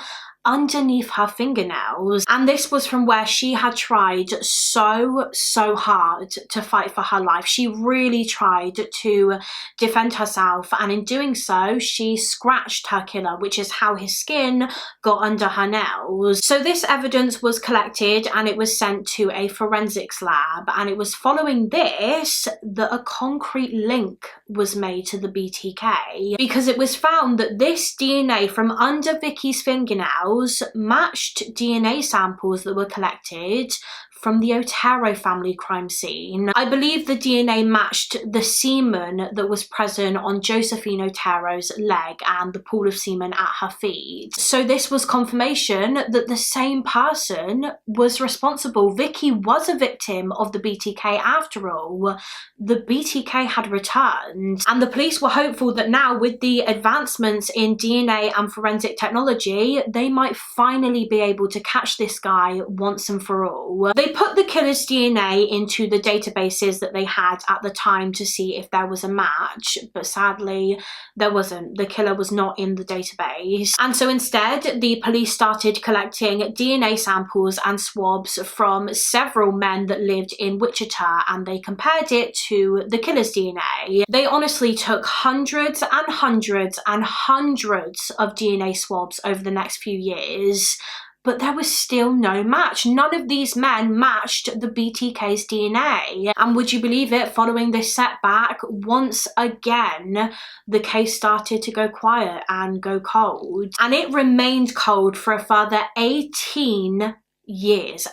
underneath her fingernails, and this was from where she had tried so hard to fight for her life. She really tried to defend herself, and in doing so she scratched her killer, which is how his skin got under her nails. So this evidence was collected and it was sent to a forensics lab, and it was following this that a concrete link was made to the BTK, because it was found that this DNA from under Vicki's fingernails matched DNA samples that were collected from the Otero family crime scene. I believe the DNA matched the semen that was present on Josephine Otero's leg and the pool of semen at her feet. So this was confirmation that the same person was responsible. Vicki was a victim of the BTK after all. The BTK had returned, and the police were hopeful that now, with the advancements in DNA and forensic technology, they might finally be able to catch this guy once and for all. They put the killer's DNA into the databases that they had at the time to see if there was a match, but sadly there wasn't. The killer was not in the database, and so instead the police started collecting DNA samples and swabs from several men that lived in Wichita, and they compared it to the killer's DNA. They honestly took hundreds and hundreds and hundreds of DNA swabs over the next few years, but there was still no match. None of these men matched the BTK's DNA. And would you believe it, following this setback, once again, the case started to go quiet and go cold. And it remained cold for a further 18 years,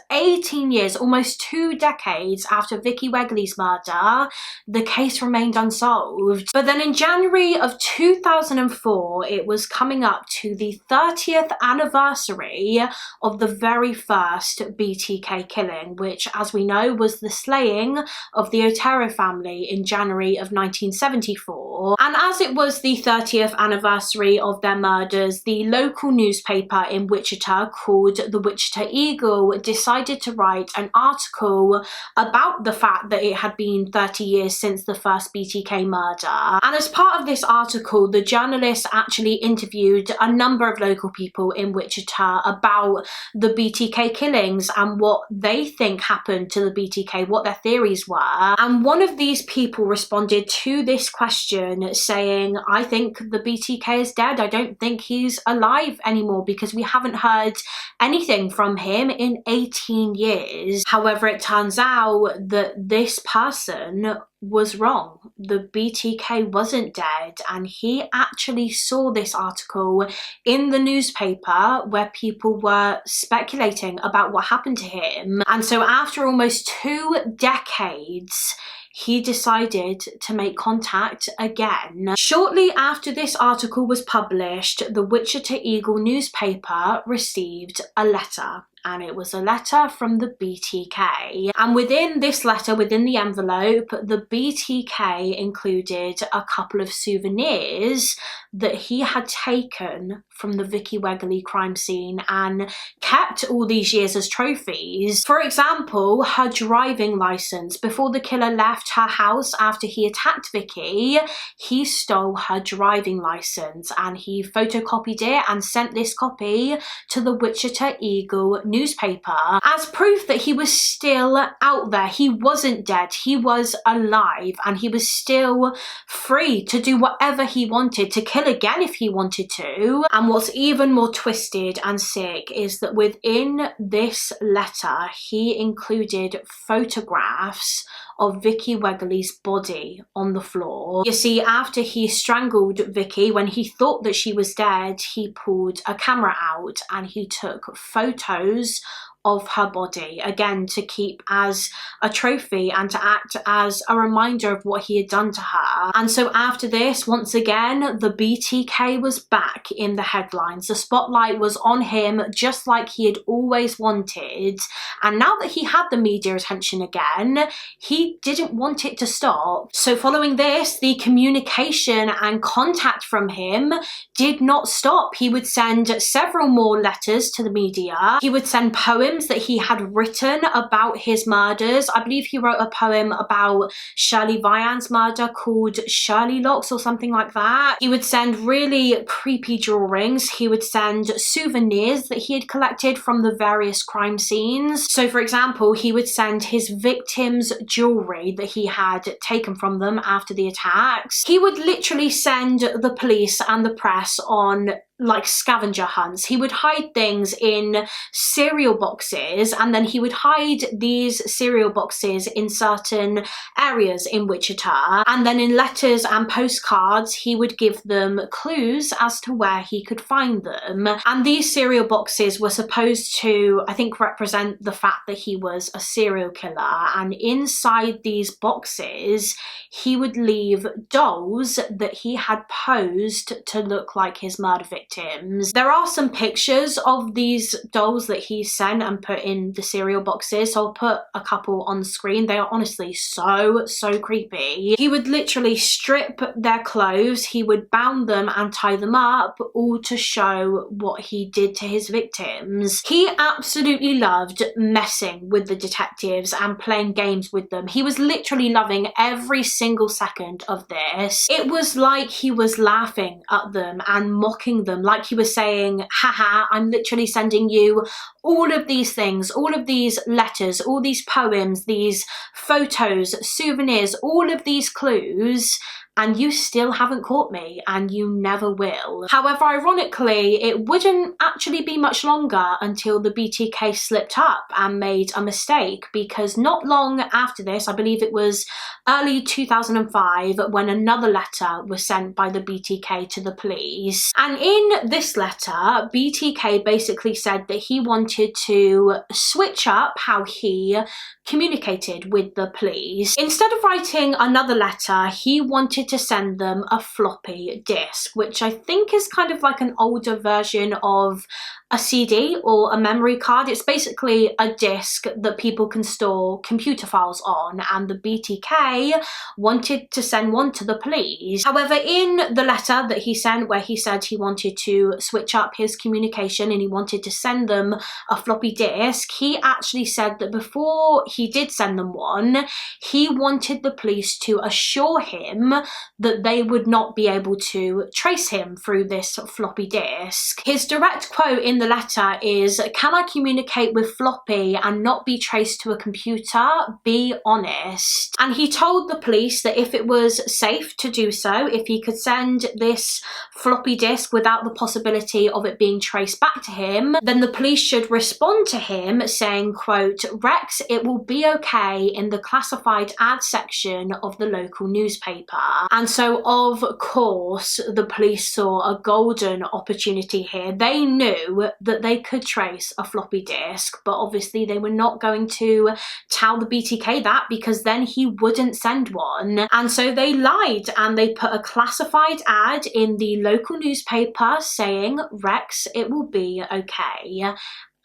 almost 2 decades after Vicki Wegerle's murder, the case remained unsolved. But then in January of 2004, it was coming up to the 30th anniversary of the very first BTK killing, which, as we know, was the slaying of the Otero family in January of 1974. And as it was the 30th anniversary of their murders, the local newspaper in Wichita, called the Wichita Eagle, decided to write an article about the fact that it had been 30 years since the first BTK murder. And as part of this article, the journalists actually interviewed a number of local people in Wichita about the BTK killings and what they think happened to the BTK, what their theories were. And one of these people responded to this question saying, "I think the BTK is dead. I don't think he's alive anymore because we haven't heard anything from him in 18 years. However, it turns out that this person was wrong. The BTK wasn't dead, and he actually saw this article in the newspaper where people were speculating about what happened to him. And so after almost 2 decades, he decided to make contact again. Shortly after this article was published, the Wichita Eagle newspaper received a letter. And it was a letter from the BTK. And within this letter, within the envelope, the BTK included a couple of souvenirs that he had taken from the Vicki Wegerle crime scene and kept all these years as trophies. For example, her driving license. Before the killer left her house after he attacked Vicki, he stole her driving license and he photocopied it and sent this copy to the Wichita Eagle newspaper as proof that he was still out there. He wasn't dead, he was alive, and he was still free to do whatever he wanted, to kill again if he wanted to. And what's even more twisted and sick is that within this letter he included photographs of Vicki Wegerle's body on the floor. You see, after he strangled Vicki, when he thought that she was dead, he pulled a camera out and he took photos of her body, again to keep as a trophy and to act as a reminder of what he had done to her. And so after this, once again, the BTK was back in the headlines. The spotlight was on him just like he had always wanted. And now that he had the media attention again, he didn't want it to stop. So following this, the communication and contact from him did not stop. He would send several more letters to the media. He would send poems that he had written about his murders. I believe he wrote a poem about Shirley Vian's murder called Shirley Locks or something like that. He would send really creepy drawings. He would send souvenirs that he had collected from the various crime scenes. So for example, he would send his victims jewelry that he had taken from them after the attacks. He would literally send the police and the press on like scavenger hunts. He would hide things in cereal boxes and then he would hide these cereal boxes in certain areas in Wichita, and then in letters and postcards he would give them clues as to where he could find them. And these cereal boxes were supposed to, I think, represent the fact that he was a serial killer, and inside these boxes he would leave dolls that he had posed to look like his murder victims. There are some pictures of these dolls that he sent and put in the cereal boxes, so I'll put a couple on the screen. They are honestly so creepy. He would literally strip their clothes, he would bound them and tie them up, all to show what he did to his victims. He absolutely loved messing with the detectives and playing games with them. He was literally loving every single second of this. It was like he was laughing at them and mocking them, like he was saying, haha, I'm literally sending you all of these things, all of these letters, all these poems, these photos, souvenirs, all of these clues, and you still haven't caught me, and you never will. However, ironically, it wouldn't actually be much longer until the BTK slipped up and made a mistake, because not long after this, I believe it was early 2005, when another letter was sent by the BTK to the police. And in this letter, BTK basically said that he wanted to switch up how he communicated with the police. Instead of writing another letter, he wanted to send them a floppy disk, which I think is kind of like an older version of a CD or a memory card. It's basically a disk that people can store computer files on, and the BTK wanted to send one to the police. However, in the letter that he sent, where he said he wanted to switch up his communication and he wanted to send them a floppy disk, he actually said that before he did send them one, he wanted the police to assure him that they would not be able to trace him through this floppy disk. His direct quote in the letter is, "Can I communicate with floppy and not be traced to a computer? Be honest." And he told the police that if it was safe to do so, if he could send this floppy disk without the possibility of it being traced back to him, then the police should respond to him saying, quote, "Rex, it will be okay," in the classified ad section of the local newspaper. And so of course the police saw a golden opportunity here. They knew that they could trace a floppy disk, but obviously they were not going to tell the BTK that, because then he wouldn't send one. And so they lied and they put a classified ad in the local newspaper saying, "Rex, it will be okay."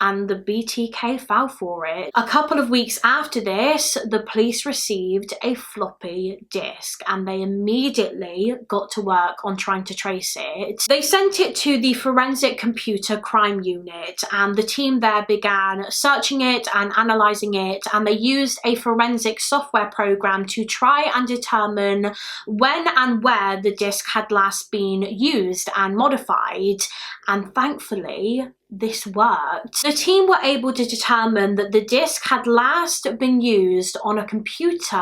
and the BTK fell for it. A couple of weeks after this, the police received a floppy disk and they immediately got to work on trying to trace it. They sent it to the Forensic Computer Crime Unit and the team there began searching it and analysing it, and they used a forensic software program to try and determine when and where the disk had last been used and modified, and thankfully this worked. The team were able to determine that the disk had last been used on a computer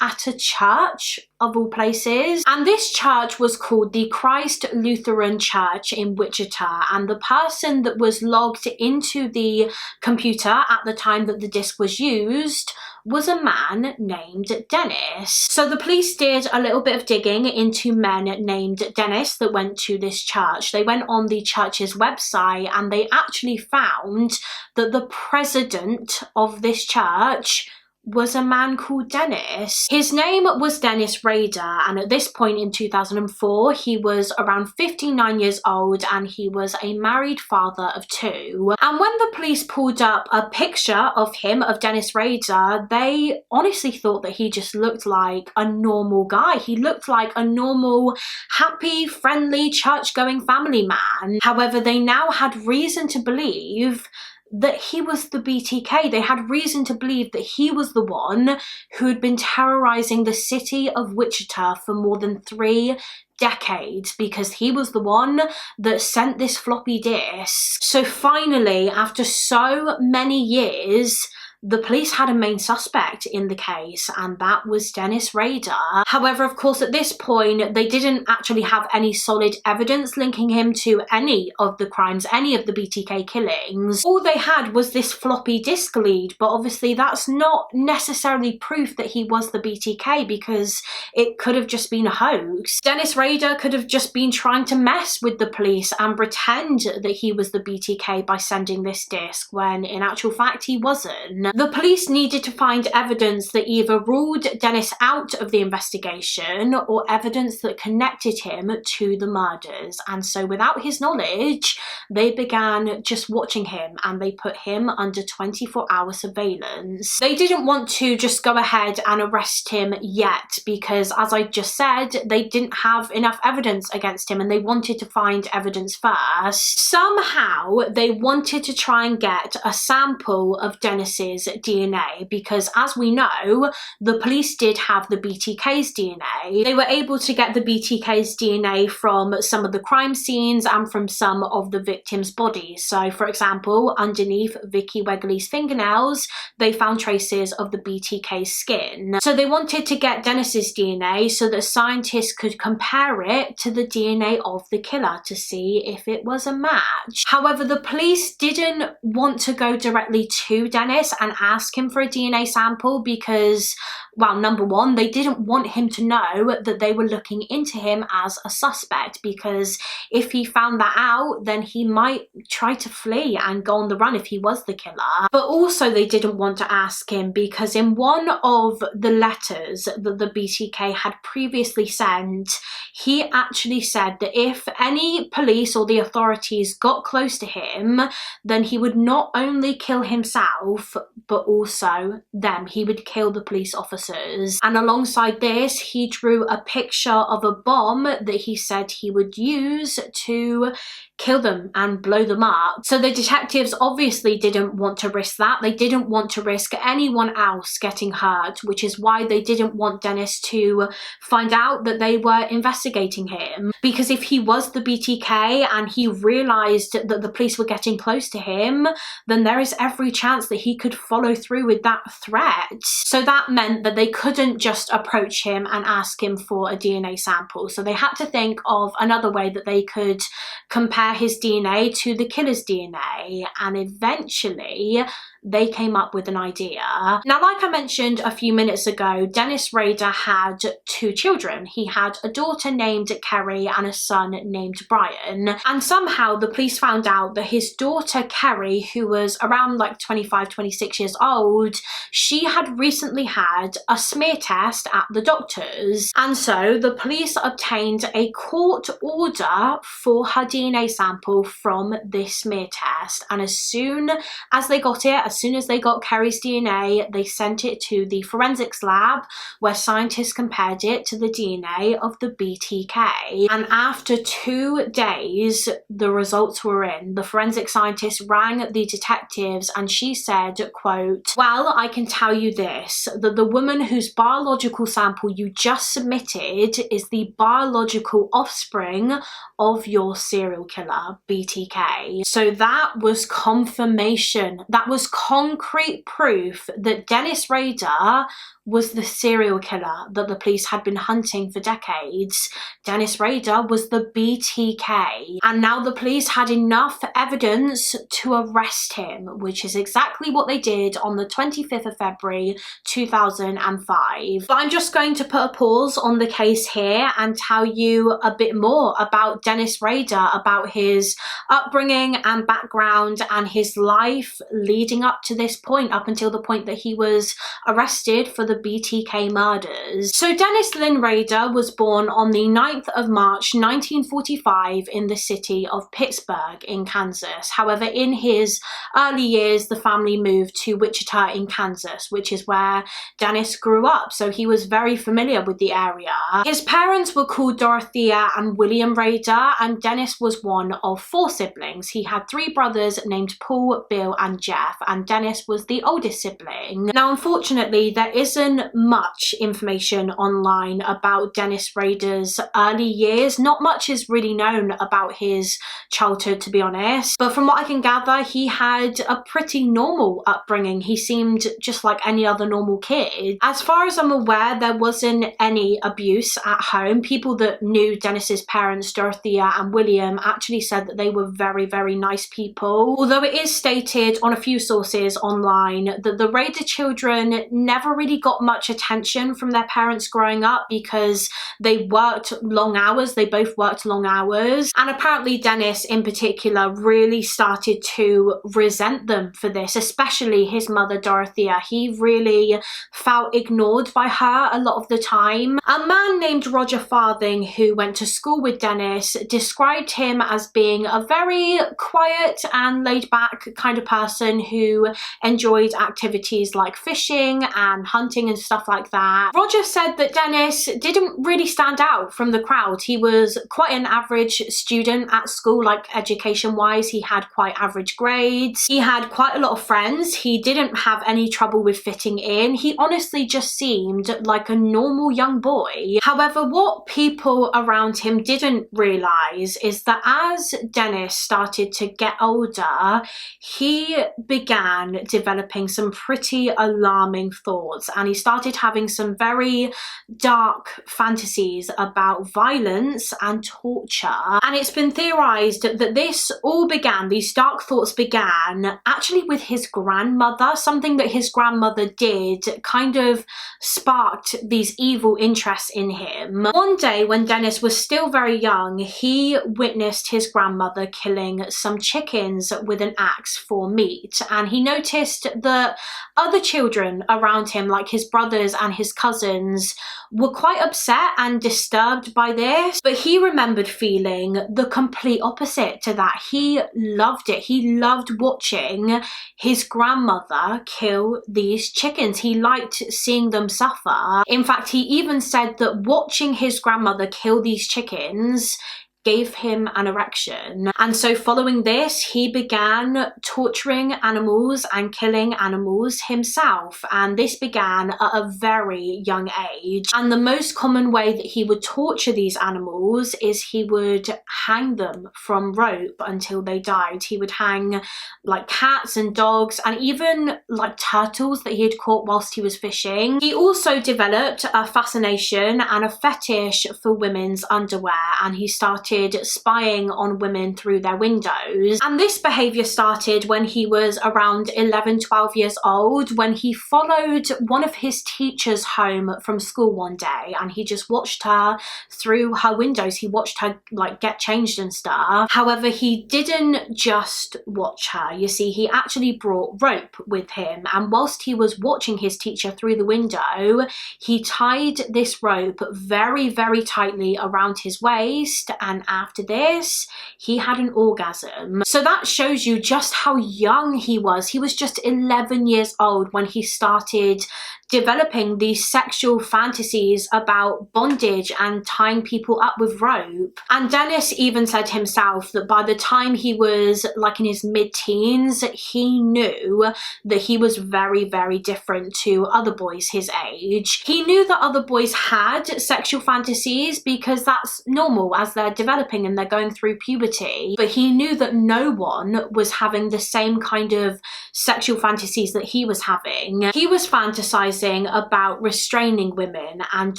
at a church, of all places, and this church was called the Christ Lutheran Church in Wichita, and the person that was logged into the computer at the time that the disk was used was a man named Dennis. So the police did a little bit of digging into men named Dennis that went to this church. They went on the church's website and they actually found that the president of this church was a man called Dennis. His name was Dennis Rader, and at this point in 2004 he was around 59 years old and he was a married father of 2. And when the police pulled up a picture of him, of Dennis Rader, they honestly thought that he just looked like a normal guy. He looked like a normal, happy, friendly, church-going family man. However, they now had reason to believe that he was the BTK. They had reason to believe that he was the one who had been terrorizing the city of Wichita for more than 3 decades, because he was the one that sent this floppy disk. So finally, after so many years, the police had a main suspect in the case, and that was Dennis Rader. However, of course, at this point, they didn't actually have any solid evidence linking him to any of the crimes, any of the BTK killings. All they had was this floppy disk lead, but obviously that's not necessarily proof that he was the BTK, because it could have just been a hoax. Dennis Rader could have just been trying to mess with the police and pretend that he was the BTK by sending this disk, when in actual fact he wasn't. The police needed to find evidence that either ruled Dennis out of the investigation or evidence that connected him to the murders. And so without his knowledge, they began just watching him and they put him under 24-hour surveillance. They didn't want to just go ahead and arrest him yet because, as I just said, they didn't have enough evidence against him and they wanted to find evidence first. Somehow they wanted to try and get a sample of Dennis's DNA, because as we know, the police did have the BTK's DNA. They were able to get the BTK's DNA from some of the crime scenes and from some of the victims' bodies. So for example, underneath Vicki Wegerle's fingernails, they found traces of the BTK's skin. So they wanted to get Dennis's DNA so that scientists could compare it to the DNA of the killer to see if it was a match. However, the police didn't want to go directly to Dennis and ask him for a DNA sample because, well, number one, they didn't want him to know that they were looking into him as a suspect, because if he found that out, then he might try to flee and go on the run if he was the killer. But also they didn't want to ask him because in one of the letters that the BTK had previously sent, he actually said that if any police or the authorities got close to him, then he would not only kill himself, but also them. He would kill the police officers. And alongside this, he drew a picture of a bomb that he said he would use to kill them and blow them up. So the detectives obviously didn't want to risk that. They didn't want to risk anyone else getting hurt, which is why they didn't want Dennis to find out that they were investigating him. Because if he was the BTK and he realised that the police were getting close to him, then there is every chance that he could follow through with that threat. So that meant that they couldn't just approach him and ask him for a DNA sample. So they had to think of another way that they could compare his DNA to the killer's DNA, and eventually they came up with an idea. Now, like I mentioned a few minutes ago, Dennis Rader had 2 children. He had a daughter named Kerry and a son named Brian. And somehow the police found out that his daughter Kerry, who was around like 25, 26 years old, she had recently had a smear test at the doctor's. And so the police obtained a court order for her DNA sample from this smear test. And as soon as they got it, as soon as they got Kerry's DNA, they sent it to the forensics lab where scientists compared it to the DNA of the BTK. And after 2 days, the results were in. The forensic scientist rang the detectives and she said, quote, "Well, I can tell you this, that the woman whose biological sample you just submitted is the biological offspring of your serial killer, BTK." So that was confirmation. That was concrete proof that Dennis Rader was the serial killer that the police had been hunting for decades. Dennis Rader was the BTK. And now the police had enough evidence to arrest him, which is exactly what they did on the 25th of February 2005. But I'm just going to put a pause on the case here and tell you a bit more about Dennis Rader, about his upbringing and background and his life leading up to this point, up until the point that he was arrested for the BTK murders. So Dennis Lynn Rader was born on the 9th of March 1945 in the city of Pittsburgh in Kansas. However, in his early years, the family moved to Wichita in Kansas, which is where Dennis grew up, so he was very familiar with the area. His parents were called Dorothea and William Rader, and Dennis was one of 4 siblings. He had 3 brothers named Paul, Bill and Jeff, and Dennis was the oldest sibling. Now, unfortunately, there isn't much information online about Dennis Rader's early years. Not much is really known about his childhood, to be honest, but from what I can gather, he had a pretty normal upbringing. He seemed just like any other normal kid. As far as I'm aware, there wasn't any abuse at home. People that knew Dennis's parents, Dorothea and William, actually said that they were very, very nice people. Although it is stated on a few sources online that the Rader children never really got much attention from their parents growing up because they worked long hours. They both worked long hours. And apparently Dennis in particular really started to resent them for this, especially his mother Dorothea. He really felt ignored by her a lot of the time. A man named Roger Farthing, who went to school with Dennis, described him as being a very quiet and laid back kind of person who enjoyed activities like fishing and hunting and stuff like that. Roger said that Dennis didn't really stand out from the crowd. He was quite an average student at school, like education wise. He had quite average grades. He had quite a lot of friends. He didn't have any trouble with fitting in. He honestly just seemed like a normal young boy. However, what people around him didn't realize is that as Dennis started to get older, he began developing some pretty alarming thoughts, and he started having some very dark fantasies about violence and torture. And it's been theorized that this all began, these dark thoughts began actually with his grandmother. Something that his grandmother did kind of sparked these evil interests in him. One day when Dennis was still very young, he witnessed his grandmother killing some chickens with an axe for meat, and he noticed that other children around him, like his brothers and his cousins, were quite upset and disturbed by this, but he remembered feeling the complete opposite to that. He loved it. He loved watching his grandmother kill these chickens. He liked seeing them suffer. In fact, he even said that watching his grandmother kill these chickens gave him an erection. And so following this, he began torturing animals and killing animals himself. And this began at a very young age. And the most common way that he would torture these animals is he would hang them from rope until they died. He would hang like cats and dogs and even like turtles that he had caught whilst he was fishing. He also developed a fascination and a fetish for women's underwear, and he started started spying on women through their windows. And this behaviour started when he was around 11-12 years old, when he followed one of his teachers home from school one day, and he just watched her through her windows. He watched her like get changed and stuff. However, he didn't just watch her. You see, he actually brought rope with him, and whilst he was watching his teacher through the window, he tied this rope very, very tightly around his waist, and after this he had an orgasm. So that shows you just how young he was. He was just 11 years old when he started developing these sexual fantasies about bondage and tying people up with rope. And Dennis even said himself that by the time he was like in his mid-teens, he knew that he was very, very different to other boys his age. He knew that other boys had sexual fantasies because that's normal as they're developing and they're going through puberty, but he knew that no one was having the same kind of sexual fantasies that he was having. He was fantasizing about restraining women and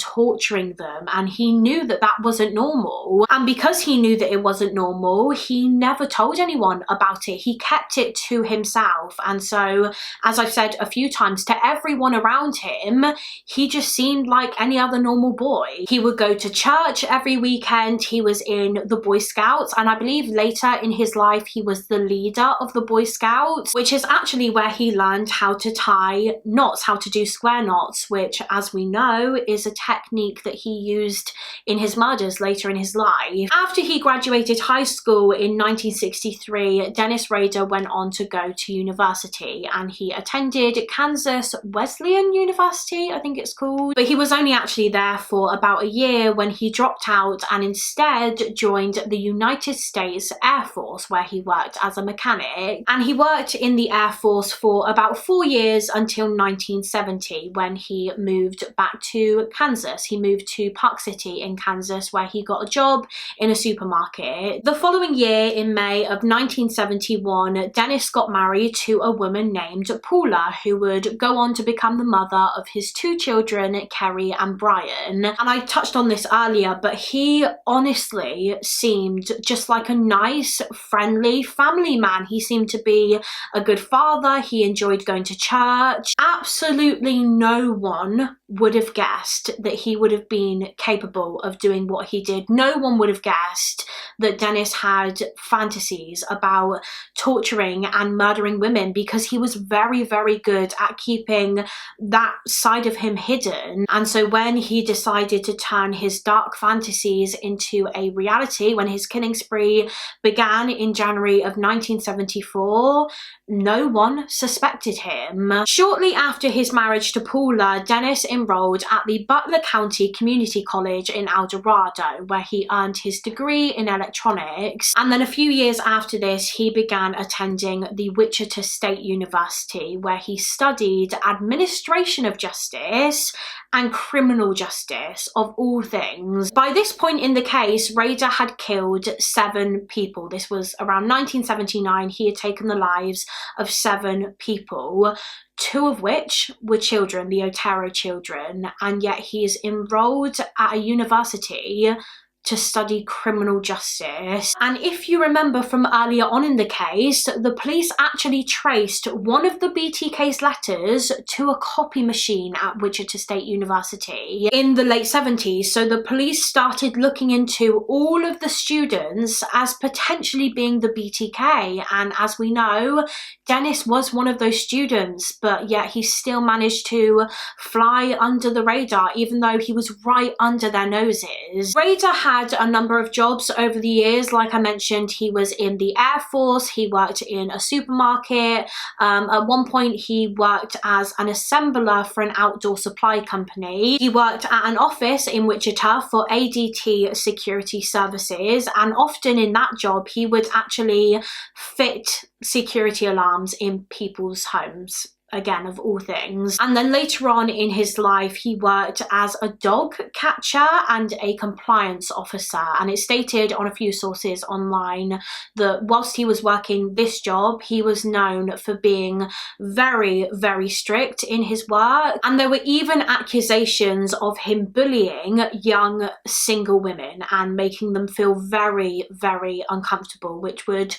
torturing them, and he knew that that wasn't normal. And because he knew that it wasn't normal, he never told anyone about it. He kept it to himself. And so, as I've said a few times, to everyone around him, he just seemed like any other normal boy. He would go to church every weekend. He was in the Boy Scouts, and I believe later in his life he was the leader of the Boy Scouts, which is actually where he learned how to tie knots, how to do square knots, which, as we know, is a technique that he used in his murders later in his life. After he graduated high school in 1963, Dennis Rader went on to go to university, and he attended Kansas Wesleyan University, I think it's called, but he was only actually there for about a year when he dropped out and instead joined the United States Air Force, where he worked as a mechanic. And he worked in the Air Force for about 4 years until 1970, when he moved back to Kansas. He moved to Park City in Kansas, where he got a job in a supermarket. The following year, in May of 1971, Dennis got married to a woman named Paula, who would go on to become the mother of his 2 children, Kerry and Brian. And I touched on this earlier, but he honestly seemed just like a nice, friendly family man. He seemed to be a good father. He enjoyed going to church. Absolutely no one would have guessed that he would have been capable of doing what he did. No one would have guessed that Dennis had fantasies about torturing and murdering women, because he was very, very good at keeping that side of him hidden. And so when he decided to turn his dark fantasies into a reality, when his killing spree began in January of 1974, no one suspected him. Shortly after his marriage to Paula, Dennis enrolled at the Butler County Community College in El Dorado, where he earned his degree in electronics. And then a few years after this, he began attending the Wichita State University, where he studied administration of justice and criminal justice, of all things. By this point in the case, Rader had killed 7 people. This was around 1979. He had taken the lives of 7 people, 2 of which were children, the Otero children, and yet he is enrolled at a university to study criminal justice. And if you remember from earlier on in the case, the police actually traced one of the BTK's letters to a copy machine at Wichita State University in the late 70s. So the police started looking into all of the students as potentially being the BTK. And as we know, Dennis was one of those students, but yet he still managed to fly under the radar, even though he was right under their noses. Rader had a number of jobs over the years. Like I mentioned, he was in the Air Force, he worked in a supermarket. At one point he worked as an assembler for an outdoor supply company. He worked at an office in Wichita for ADT Security Services, and often in that job he would actually fit security alarms in people's homes. again, of all things. And then later on in his life, he worked as a dog catcher and a compliance officer. And it's stated on a few sources online that whilst he was working this job, he was known for being very, very strict in his work. And there were even accusations of him bullying young single women and making them feel very, very uncomfortable, which would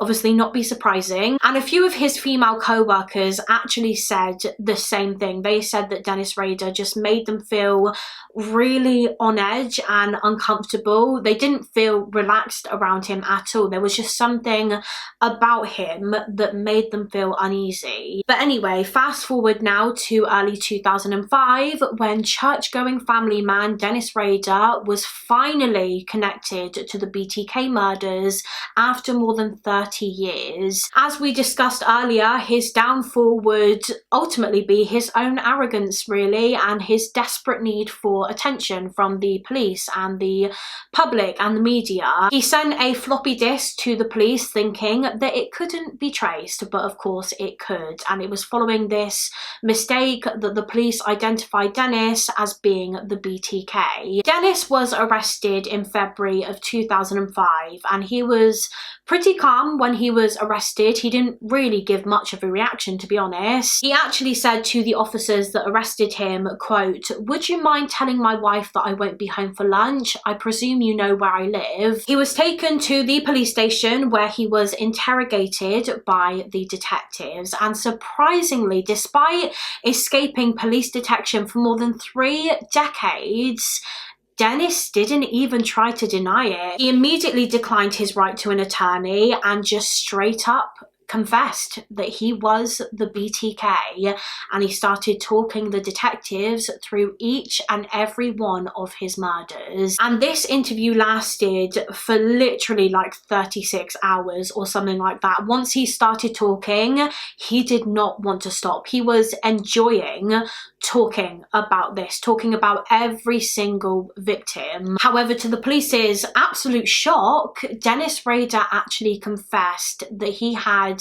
obviously not be surprising. And a few of his female co-workers actually said the same thing. They said that Dennis Rader just made them feel really on edge and uncomfortable. They didn't feel relaxed around him at all. There was just something about him that made them feel uneasy. But anyway, fast forward now to early 2005, when church-going family man Dennis Rader was finally connected to the BTK murders after more than 30 years. As we discussed earlier, his downfall would ultimately be his own arrogance, really, and his desperate need for attention from the police and the public and the media. He sent a floppy disk to the police thinking that it couldn't be traced, but of course it could. And it was following this mistake that the police identified Dennis as being the BTK. Dennis was arrested in February of 2005, and he was pretty calm when he was arrested. He didn't really give much of a reaction, to be honest. He actually said to the officers that arrested him, quote, "Would you mind telling my wife that I won't be home for lunch? I presume you know where I live." He was taken to the police station where he was interrogated by the detectives, and surprisingly, despite escaping police detection for more than 3 decades, Dennis didn't even try to deny it. He immediately declined his right to an attorney and just straight up confessed that he was the BTK, and he started talking the detectives through each and every one of his murders. And this interview lasted for literally like 36 hours or something like that. Once he started talking, he did not want to stop. He was enjoying talking about this, talking about every single victim. However, to the police's absolute shock, Dennis Rader actually confessed that he had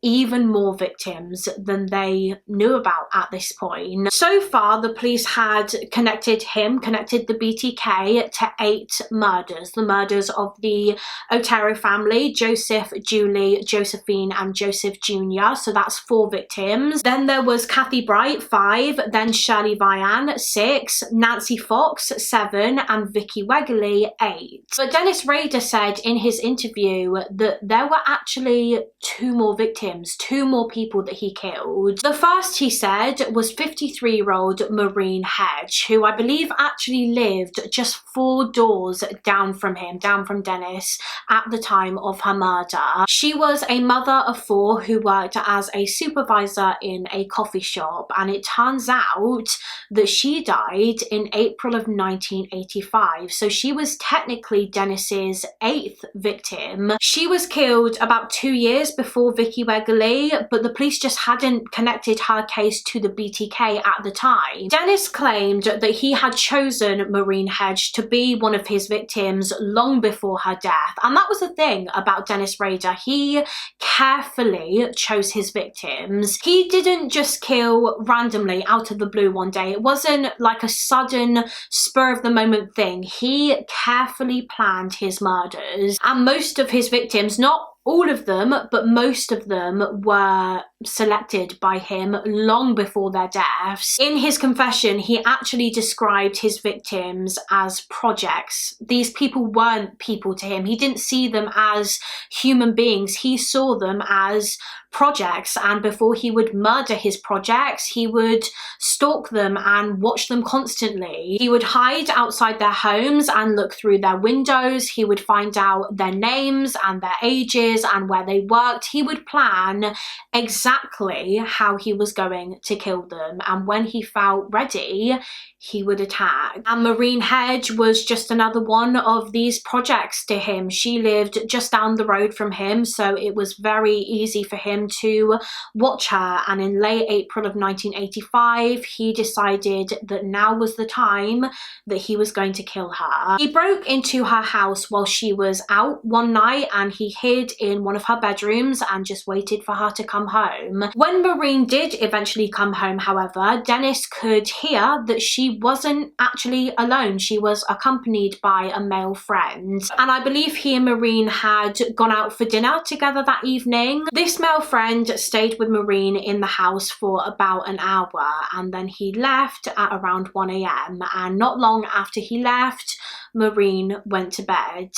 even more victims than they knew about at this point. So far, the police had connected the BTK to 8 murders. The murders of the Otero family, Joseph, Julie, Josephine, and Joseph Jr. So that's 4 victims. Then there was Kathryn Bright, 5. Then Shirley Vian, 6. Nancy Fox, 7. And Vicki Wegerle, 8. But Dennis Rader said in his interview that there were actually 2 more victims, 2 more people that he killed. The first, he said, was 53-year-old Maureen Hedge, who I believe actually lived just 4 doors down from him, down from Dennis, at the time of her murder. She was a mother of 4 who worked as a supervisor in a coffee shop, and it turns out that she died in April of 1985, so she was technically Dennis's 8th victim. She was killed about 2 years before Vicki Wegerle, but the police just hadn't connected her case to the BTK at the time. Dennis claimed that he had chosen Maureen Hedge to be one of his victims long before her death, and that was the thing about Dennis Rader. He carefully chose his victims. He didn't just kill randomly out of the blue one day. It wasn't like a sudden spur of the moment thing. He carefully planned his murders, and most of his victims, not all of them, but most of them were selected by him long before their deaths. In his confession, he actually described his victims as projects. These people weren't people to him. He didn't see them as human beings. He saw them as projects, and before he would murder his projects, he would stalk them and watch them constantly. He would hide outside their homes and look through their windows. He would find out their names and their ages and where they worked. He would plan exactly how he was going to kill them, and when he felt ready, he would attack. And Maureen Hedge was just another one of these projects to him. She lived just down the road from him, so it was very easy for him to watch her. And in late April of 1985, he decided that now was the time that he was going to kill her. He broke into her house while she was out one night, and he hid in one of her bedrooms and just waited for her to come home. When Maureen did eventually come home, however, Dennis could hear that she wasn't actually alone. She was accompanied by a male friend, and I believe he and Maureen had gone out for dinner together that evening. This male friend stayed with Maureen in the house for about an hour, and then he left at around 1 a.m. and not long after he left, Maureen went to bed.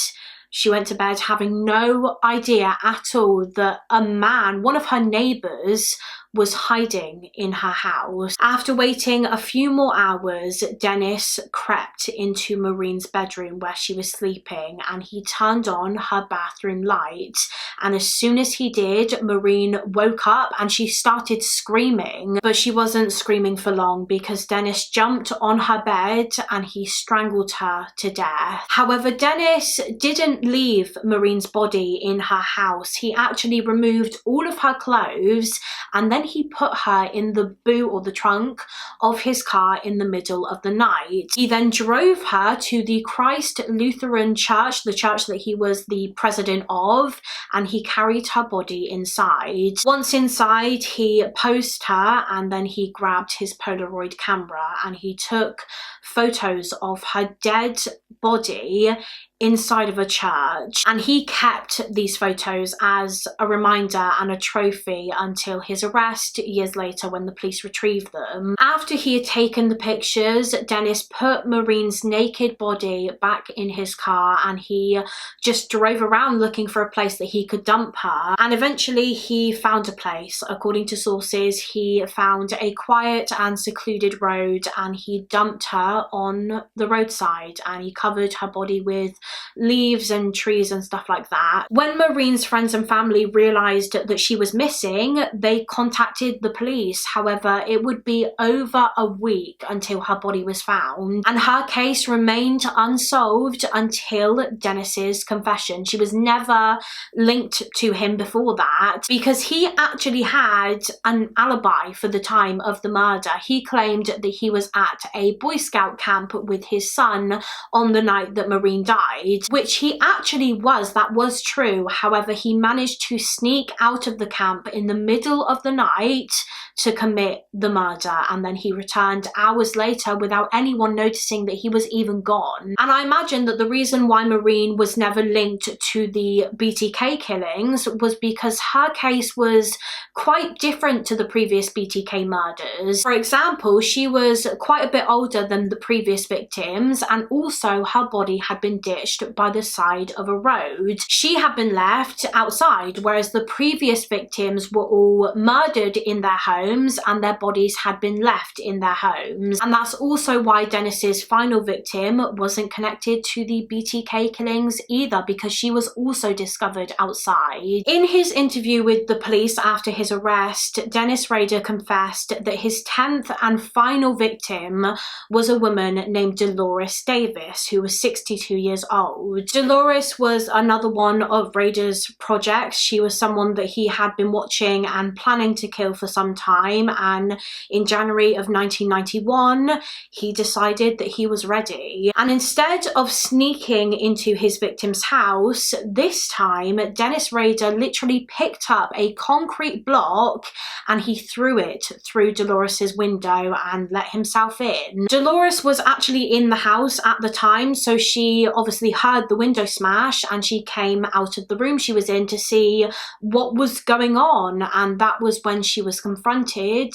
She went to bed having no idea at all that a man, one of her neighbours, was hiding in her house. After waiting a few more hours, Dennis crept into Maureen's bedroom where she was sleeping, and he turned on her bathroom light. And as soon as he did, Maureen woke up and she started screaming, but she wasn't screaming for long because Dennis jumped on her bed and he strangled her to death. However, Dennis didn't leave Maureen's body in her house. He actually removed all of her clothes, and then he put her in the boot or the trunk of his car in the middle of the night. He then drove her to the Christ Lutheran Church, the church that he was the president of, and he carried her body inside. Once inside, he posed her, and then he grabbed his Polaroid camera and he took photos of her dead body inside of a church, and he kept these photos as a reminder and a trophy until his arrest years later when the police retrieved them. After he had taken the pictures, Dennis put Maureen's naked body back in his car and he just drove around looking for a place that he could dump her, and eventually he found a place. According to sources, he found a quiet and secluded road and he dumped her on the roadside and he covered her body with leaves and trees and stuff like that. When Maureen's friends and family realized that she was missing, they contacted the police. However, it would be over a week until her body was found, and her case remained unsolved until Dennis's confession. She was never linked to him before that because he actually had an alibi for the time of the murder. He claimed that he was at a Boy Scout camp with his son on the night that Maureen died, which he actually was. That was true. However, he managed to sneak out of the camp in the middle of the night to commit the murder, and then he returned hours later without anyone noticing that he was even gone. And I imagine that the reason why Maureen was never linked to the BTK killings was because her case was quite different to the previous BTK murders. For example, she was quite a bit older than the previous victims, and also her body had been ditched by the side of a road. She had been left outside, whereas the previous victims were all murdered in their homes and their bodies had been left in their homes. And that's also why Dennis's final victim wasn't connected to the BTK killings either, because she was also discovered outside. In his interview with the police after his arrest, Dennis Rader confessed that his 10th and final victim was a woman named Dolores Davis, who was 62 years old. Dolores was another one of Rader's projects. She was someone that he had been watching and planning to kill for some time, and in January of 1991 he decided that he was ready. And instead of sneaking into his victim's house, this time Dennis Rader literally picked up a concrete block and he threw it through Dolores's window and let himself in. Dolores was actually in the house at the time, so she obviously heard the window smash and she came out of the room she was in to see what was going on, and that was when she was confronted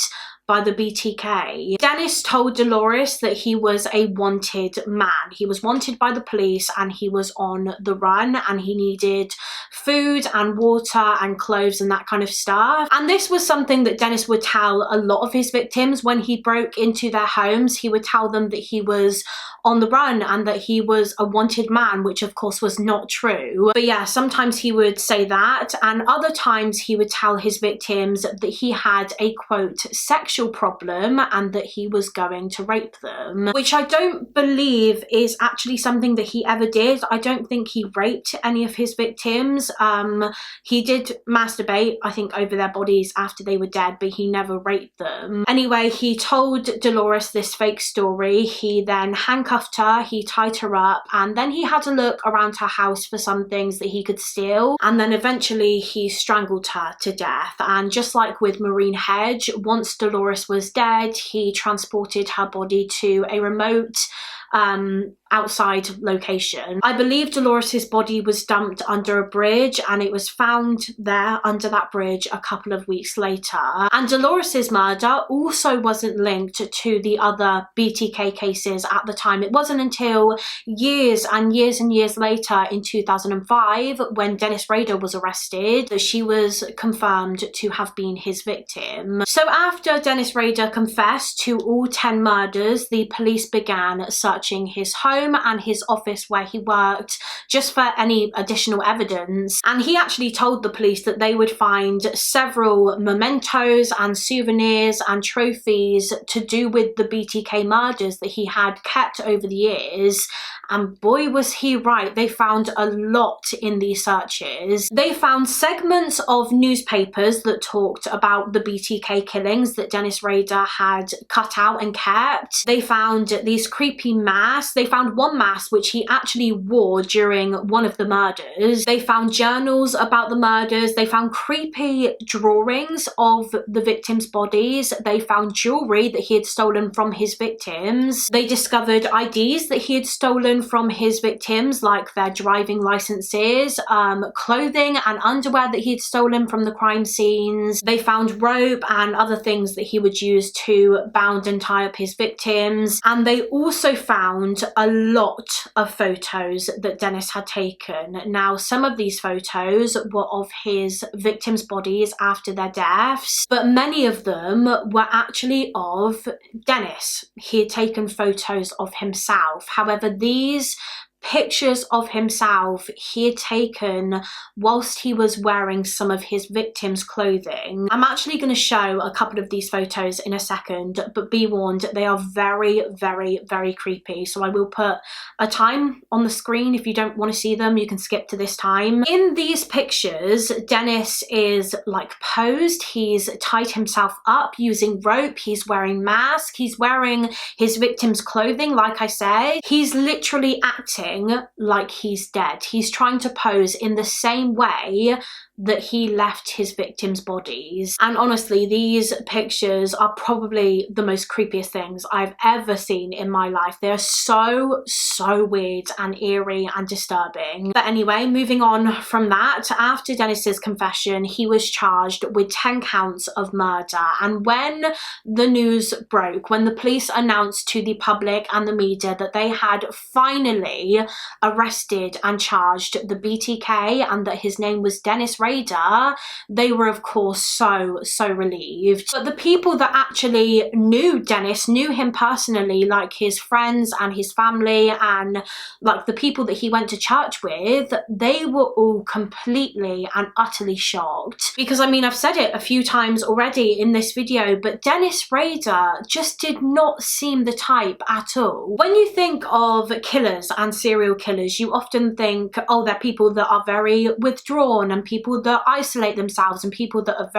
by the BTK. Dennis told Dolores that he was a wanted man. He was wanted by the police and he was on the run and he needed food and water and clothes and that kind of stuff. And this was something that Dennis would tell a lot of his victims when he broke into their homes. He would tell them that he was on the run and that he was a wanted man, which of course was not true. But yeah, sometimes he would say that, and other times he would tell his victims that he had a quote sexual sexual problem and that he was going to rape them, which I don't believe is actually something that he ever did. I don't think he raped any of his victims. He did masturbate, I think, over their bodies after they were dead, but he never raped them. Anyway, he told Dolores this fake story. He then handcuffed her, he tied her up, and then he had to look around her house for some things that he could steal, and then eventually he strangled her to death. And just like with Maureen Hedge, once Dolores was dead, he transported her body to a remote outside location. I believe Dolores's body was dumped under a bridge, and it was found there under that bridge a couple of weeks later. And Dolores's murder also wasn't linked to the other BTK cases at the time. It wasn't until years and years and years later in 2005, when Dennis Rader was arrested, that she was confirmed to have been his victim. So after Dennis Rader confessed to all 10 murders, the police began searching his home and his office where he worked just for any additional evidence. And he actually told the police that they would find several mementos and souvenirs and trophies to do with the BTK murders that he had kept over the years. And boy, was he right. They found a lot in these searches. They found segments of newspapers that talked about the BTK killings that Dennis Rader had cut out and kept. They found these creepy masks. They found one mask which he actually wore during one of the murders. They found journals about the murders. They found creepy drawings of the victims' bodies. They found jewelry that he had stolen from his victims. They discovered IDs that he had stolen from his victims, like their driving licenses, clothing and underwear that he had stolen from the crime scenes. They found rope and other things that he would use to bound and tie up his victims. And they also found a lot of photos that Dennis had taken. Now, some of these photos were of his victims' bodies after their deaths, but many of them were actually of Dennis. He had taken photos of himself. However, these pictures of himself he had taken whilst he was wearing some of his victims' clothing. I'm actually going to show a couple of these photos in a second, but be warned, they are very, very, very creepy. So I will put a time on the screen. If you don't want to see them, you can skip to this time. In these pictures, Dennis is like posed. He's tied himself up using rope. He's wearing masks. He's wearing his victims' clothing, like I said. He's literally acting like he's dead. He's trying to pose in the same way that he left his victims' bodies. And honestly, these pictures are probably the most creepiest things I've ever seen in my life. They're so weird and eerie and disturbing. But anyway, moving on from that, after Dennis's confession, he was charged with 10 counts of murder. And when the news broke, when the police announced to the public and the media that they had finally arrested and charged the BTK and that his name was Dennis Rader, they were of course so relieved. But the people that actually knew Dennis, knew him personally, like his friends and his family and like the people that he went to church with, they were all completely and utterly shocked. Because I mean, I've said it a few times already in this video, but Dennis Rader just did not seem the type at all. When you think of killers and serial killers, you often think, oh, they're people that are very withdrawn and people that isolate themselves and people that are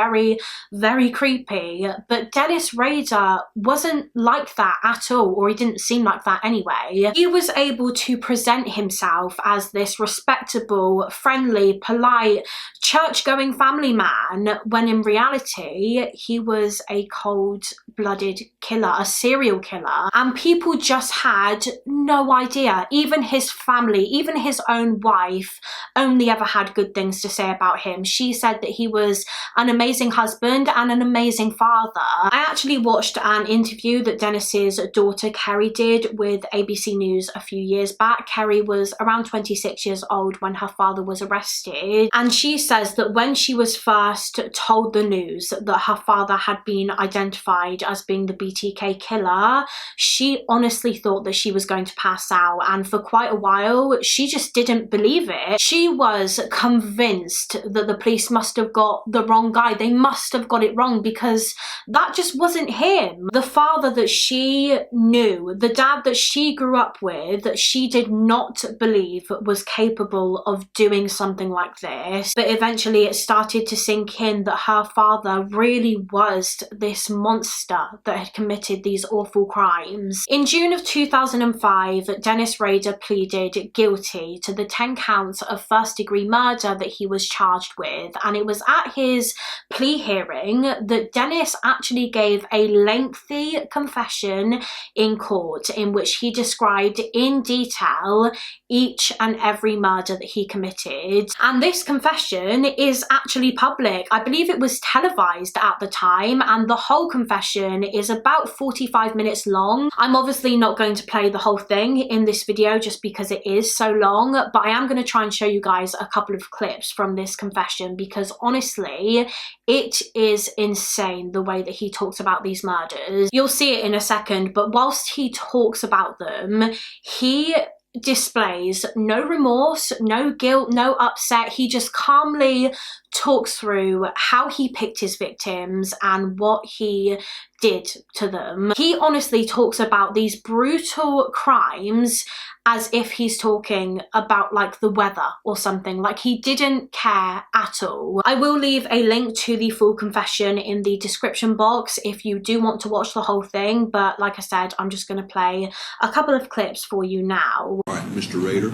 very creepy. But Dennis Rader wasn't like that at all, or he didn't seem like that anyway. He was able to present himself as this respectable, friendly, polite, church-going family man, when in reality he was a cold-blooded killer, a serial killer, and people just had no idea. Even his family, even his own wife, only ever had good things to say about him. She said that he was an amazing husband and an amazing father. I actually watched an interview that Dennis's daughter Kerry did with ABC News a few years back. Kerry was around 26 years old when her father was arrested, and she says that when she was first told the news that her father had been identified as being the BTK killer, she honestly thought that she was going to pass out, and for quite a while she just didn't believe it. She was convinced that the police must have got the wrong guy. They must have got it wrong, because that just wasn't him. The father that she knew, the dad that she grew up with, that she did not believe was capable of doing something like this. But eventually it started to sink in that her father really was this monster that had committed these awful crimes. In June of 2005, Dennis Rader pleaded guilty to the 10 counts of first-degree murder that he was charged with, and it was at his plea hearing that Dennis actually gave a lengthy confession in court in which he described in detail each and every murder that he committed. And this confession is actually public. I believe it was televised at the time, and the whole confession is about 45 minutes long. I'm obviously not going to play the whole thing in this video just because it is so long, but I am going to try and show you guys a couple of clips from this confession, because honestly it is insane the way that he talks about these murders. You'll see it in a second, but whilst he talks about them, he displays no remorse, no guilt, no upset. He just calmly talks through how he picked his victims and what he did to them. He honestly talks about these brutal crimes as if he's talking about like the weather or something. Like, he didn't care at all. I will leave a link to the full confession in the description box if you do want to watch the whole thing, but like I said, I'm just going to play a couple of clips for you now. All right, Mr. Rader,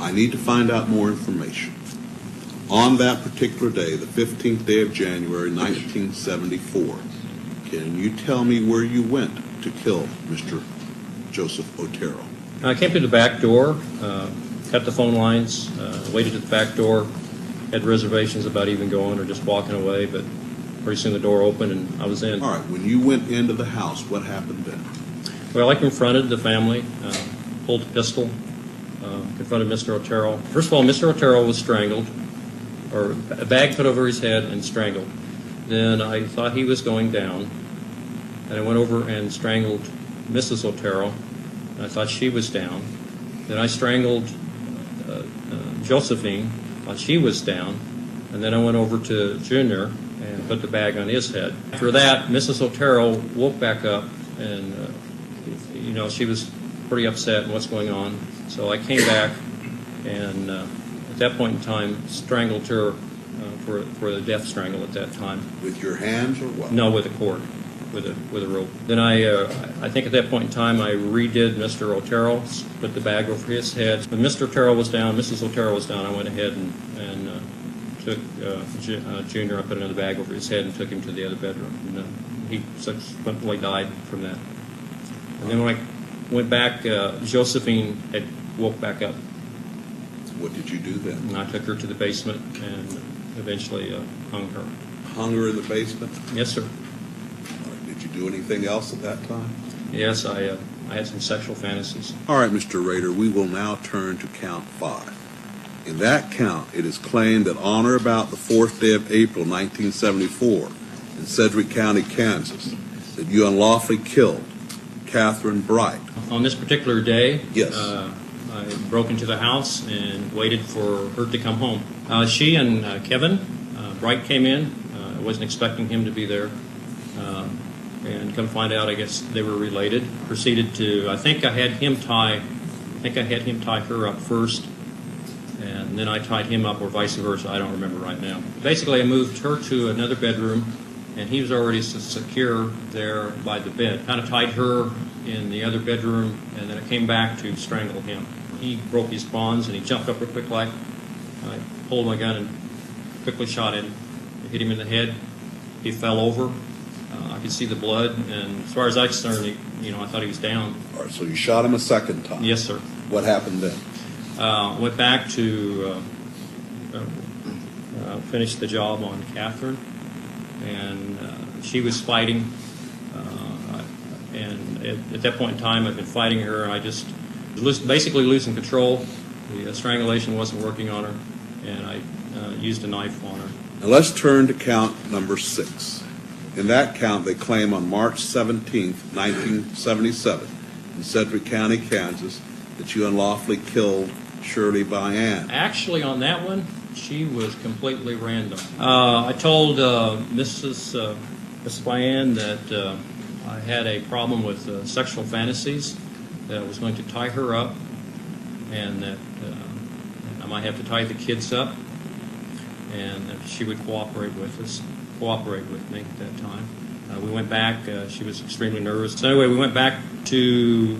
I need to find out more information. On that particular day, the 15th day of January, 1974, can you tell me where you went to kill Mr. Joseph Otero? I came to the back door, cut the phone lines, waited at the back door, had reservations about even going or just walking away, but pretty soon the door opened and I was in. All right, when you went into the house, what happened then? Well, I confronted the family, pulled a pistol, confronted Mr. Otero. First of all, Mr. Otero was strangled, or a bag put over his head and strangled. Then I thought he was going down, and I went over and strangled Mrs. Otero. I thought she was down. Then I strangled Josephine, thought she was down, and then I went over to Junior and put the bag on his head. After that, Mrs. Otero woke back up, and you know, she was pretty upset and what's going on. So I came back and at that point in time strangled her for a death strangle at that time. With your hands or what? No, with a cord. With a rope. Then I think at that point in time I redid Mr. Otero, put the bag over his head. When Mr. Otero was down, Mrs. Otero was down, I went ahead and took Junior, I put another bag over his head and took him to the other bedroom. And he subsequently died from that. And then when I went back, Josephine had woke back up. What did you do then? And I took her to the basement and eventually hung her. Hung her in the basement? Yes, sir. Did you do anything else at that time? Yes, I had some sexual fantasies. All right, Mr. Rader, we will now turn to count 5. In that count, it is claimed that on or about the 4th day of April, 1974, in Sedgwick County, Kansas, that you unlawfully killed Kathryn Bright. On this particular day, yes. I broke into the house and waited for her to come home. She and Kevin Bright came in. I wasn't expecting him to be there. And come find out, I guess they were related. Proceeded to, I think I had him tie her up first, and then I tied him up, or vice versa. I don't remember right now. Basically, I moved her to another bedroom, and he was already secure there by the bed. Kind of tied her in the other bedroom, and then I came back to strangle him. He broke his bonds, and he jumped up real quick like. I pulled my gun and quickly shot him. I hit him in the head. He fell over. I could see the blood, and as far as I concerned, I thought he was down. All right, so you shot him a second time? Yes, sir. What happened then? Went back to finish the job on Kathryn, and she was fighting. And at that point in time, I'd been fighting her, and I just was basically losing control. The strangulation wasn't working on her, and I used a knife on her. Now let's turn to count number 6. In that count, they claim on March 17, 1977, in Sedgwick County, Kansas, that you unlawfully killed Shirley Vian. Actually, on that one, She was completely random. I told Mrs. Vian that I had a problem with sexual fantasies, that I was going to tie her up, and that I might have to tie the kids up, and that she would cooperate with me at that time. We went back. She was extremely nervous. So anyway, we went back to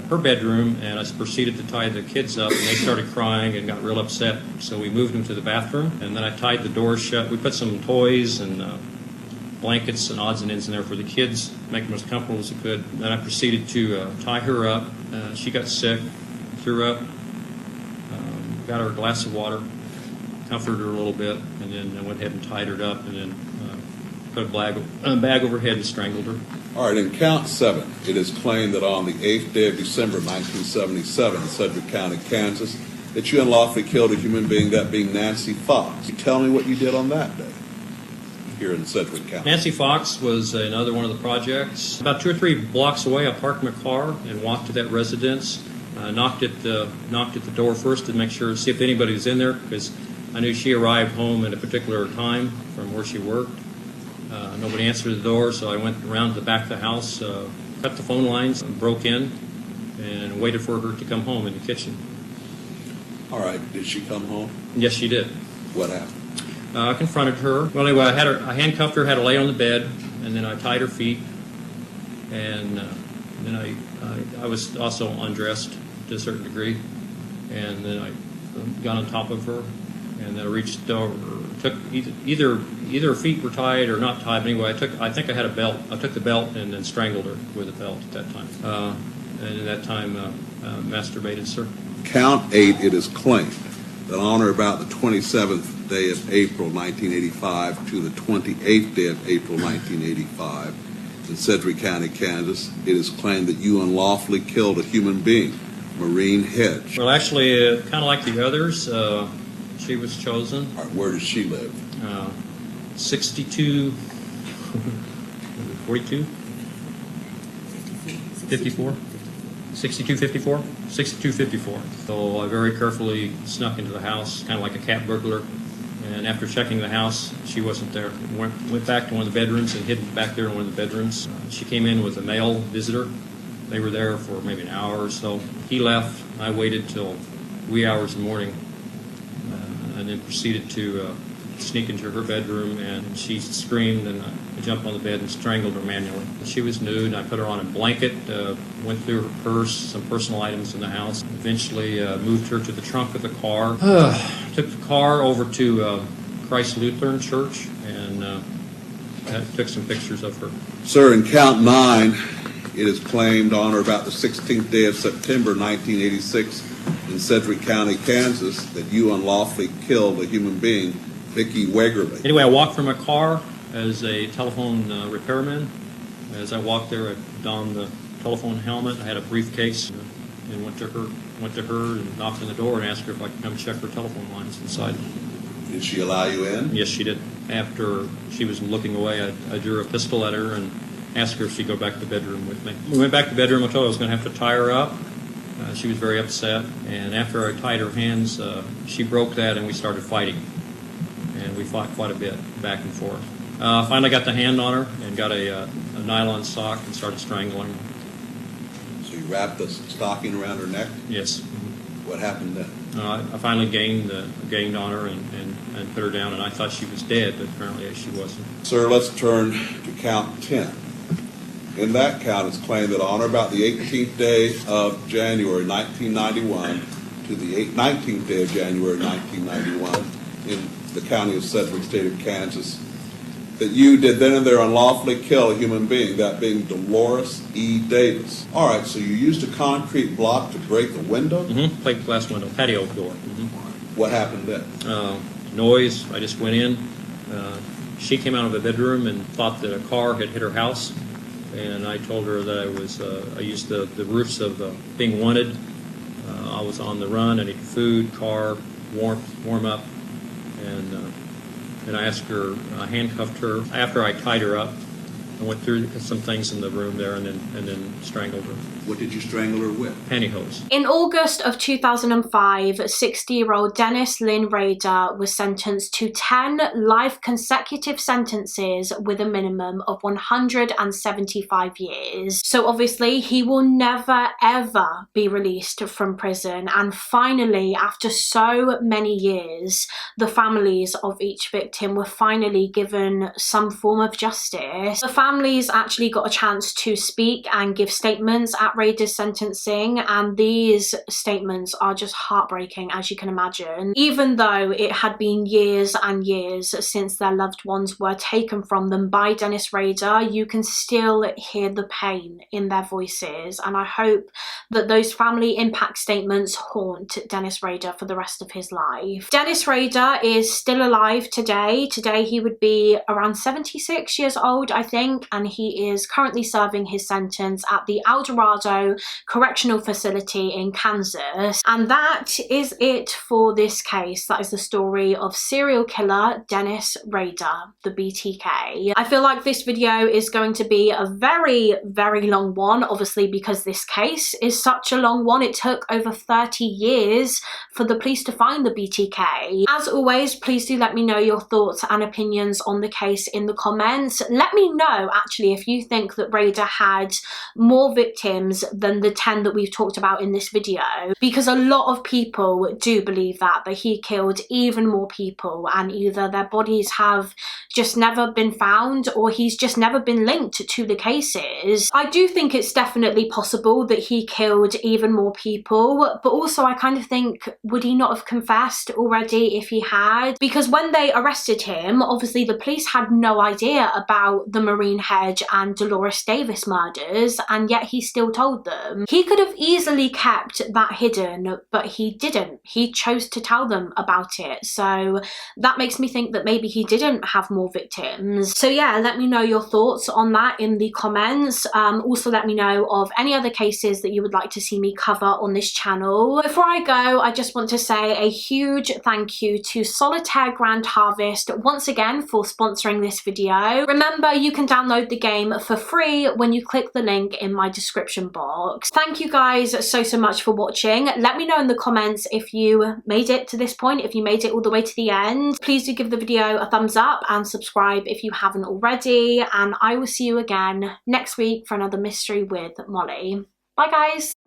her bedroom, and I proceeded to tie the kids up, and they started crying and got real upset. So we moved them to the bathroom, and then I tied the door shut. We put some toys and blankets and odds and ends in there for the kids, make them as comfortable as we could. Then I proceeded to tie her up. She got sick, threw up, got her a glass of water, comforted her a little bit, and then I went ahead and tied her up, and then put a bag over her head and strangled her. All right, in count 7, it is claimed that on the 8th day of December 1977 in Sedgwick County, Kansas, that you unlawfully killed a human being, that being Nancy Fox. You tell me what you did on that day here in Sedgwick County. Nancy Fox was another one of the projects. About 2 or 3 blocks away, I parked my car and walked to that residence. Knocked at the door first to make sure, see if anybody was in there, because I knew she arrived home at a particular time from where she worked. Nobody answered the door, so I went around to the back of the house, cut the phone lines, broke in, and waited for her to come home in the kitchen. All right, did she come home? Yes, she did. What happened? I confronted her. Well, anyway, I handcuffed her, had her lay on the bed, and then I tied her feet, and then I was also undressed to a certain degree, and then I got on top of her, and then I reached over, took either her feet were tied or not tied. But anyway, I think I had a belt. I took the belt and then strangled her with a belt at that time. And at that time, masturbated, sir. Count 8, it is claimed that on or about the 27th day of April 1985 to the 28th day of April 1985 in Sedgwick County, Kansas, it is claimed that you unlawfully killed a human being, Maureen Hedge. Well, actually, kind of like the others, she was chosen. All right, where does she live? 62, 42, 54, 62, 54, 62, 54. So I very carefully snuck into the house, kind of like a cat burglar. And after checking the house, she wasn't there. Went back to one of the bedrooms and hid back there in one of the bedrooms. She came in with a male visitor. They were there for maybe an hour or so. He left. I waited till wee hours in the morning and then proceeded to sneak into her bedroom, and she screamed, and I jumped on the bed and strangled her manually. She was nude, and I put her on a blanket, went through her purse, some personal items in the house, eventually moved her to the trunk of the car, took the car over to Christ Lutheran Church, and took some pictures of her. Sir, in count 9, it is claimed on or about the 16th day of September 1986 in Sedgwick County, Kansas, that you unlawfully killed a human being, Vicki Wegerle. Anyway, I walked from my car as a telephone repairman. As I walked there, I donned the telephone helmet. I had a briefcase and went to her and knocked on the door and asked her if I could come check her telephone lines inside. Did she allow you in? Yes, she did. After she was looking away, I drew a pistol at her and asked her if she'd go back to the bedroom with me. We went back to the bedroom. I told her I was going to have to tie her up. She was very upset. And after I tied her hands, she broke that and we started fighting. And we fought quite a bit back and forth. Finally got the hand on her and got a nylon sock and started strangling her. So you wrapped the stocking around her neck? Yes. What happened then? I finally gained on her and put her down, and I thought she was dead, but apparently she wasn't. Sir, let's turn to count 10. In that count, it's claimed that on or about the 18th day of January 1991 to the 19th day of January 1991 in the county of Sedgwick, state of Kansas, that you did then and there unlawfully kill a human being, that being Dolores E. Davis. All right, so you used a concrete block to break the window? Mm-hmm. Plate glass window, patio door. Mm-hmm. What happened then? Noise. I just went in. She came out of the bedroom and thought that a car had hit her house, and I told her that I used the roofs of being wanted. I was on the run. I needed food, car, warm up. And I asked her, I handcuffed her after I tied her up, I went through some things in the room there and then strangled her. What did you strangle her with? Pantyhose. In August of 2005, 60-year-old Dennis Lynn Rader was sentenced to 10 life consecutive sentences with a minimum of 175 years. So obviously he will never ever be released from prison, and finally, after so many years, the families of each victim were finally given some form of justice. The families actually got a chance to speak and give statements at Rader's sentencing, and these statements are just heartbreaking, as you can imagine. Even though it had been years and years since their loved ones were taken from them by Dennis Rader, you can still hear the pain in their voices, and I hope that those family impact statements haunt Dennis Rader for the rest of his life. Dennis Rader is still alive today. Today he would be around 76 years old, I think, and he is currently serving his sentence at the El Dorado Correctional Facility in Kansas. And that is it for this case. That is the story of serial killer Dennis Rader, the BTK. I feel like this video is going to be a very, very long one, obviously because this case is such a long one. It took over 30 years for the police to find the BTK. As always, please do let me know your thoughts and opinions on the case in the comments. Let me know actually if you think that Rader had more victims than the 10 that we've talked about in this video, because a lot of people do believe that he killed even more people, and either their bodies have just never been found or he's just never been linked to the cases. I do think it's definitely possible that he killed even more people, but also I kind of think, would he not have confessed already if he had? Because when they arrested him, obviously the police had no idea about the Marine Hedge and Dolores Davis murders, and yet he still told them. He could have easily kept that hidden, but he didn't. He chose to tell them about it, so that makes me think that maybe he didn't have more victims. So yeah, let me know your thoughts on that in the comments. Also let me know of any other cases that you would like to see me cover on this channel. Before I go, I just want to say a huge thank you to Solitaire Grand Harvest once again for sponsoring this video. Remember, you can download the game for free when you click the link in my description box. Thank you guys so much for watching. Let me know in the comments if you made it to this point, if you made it all the way to the end. Please do give the video a thumbs up and subscribe if you haven't already, and I will see you again next week for another mystery with Molly. Bye guys!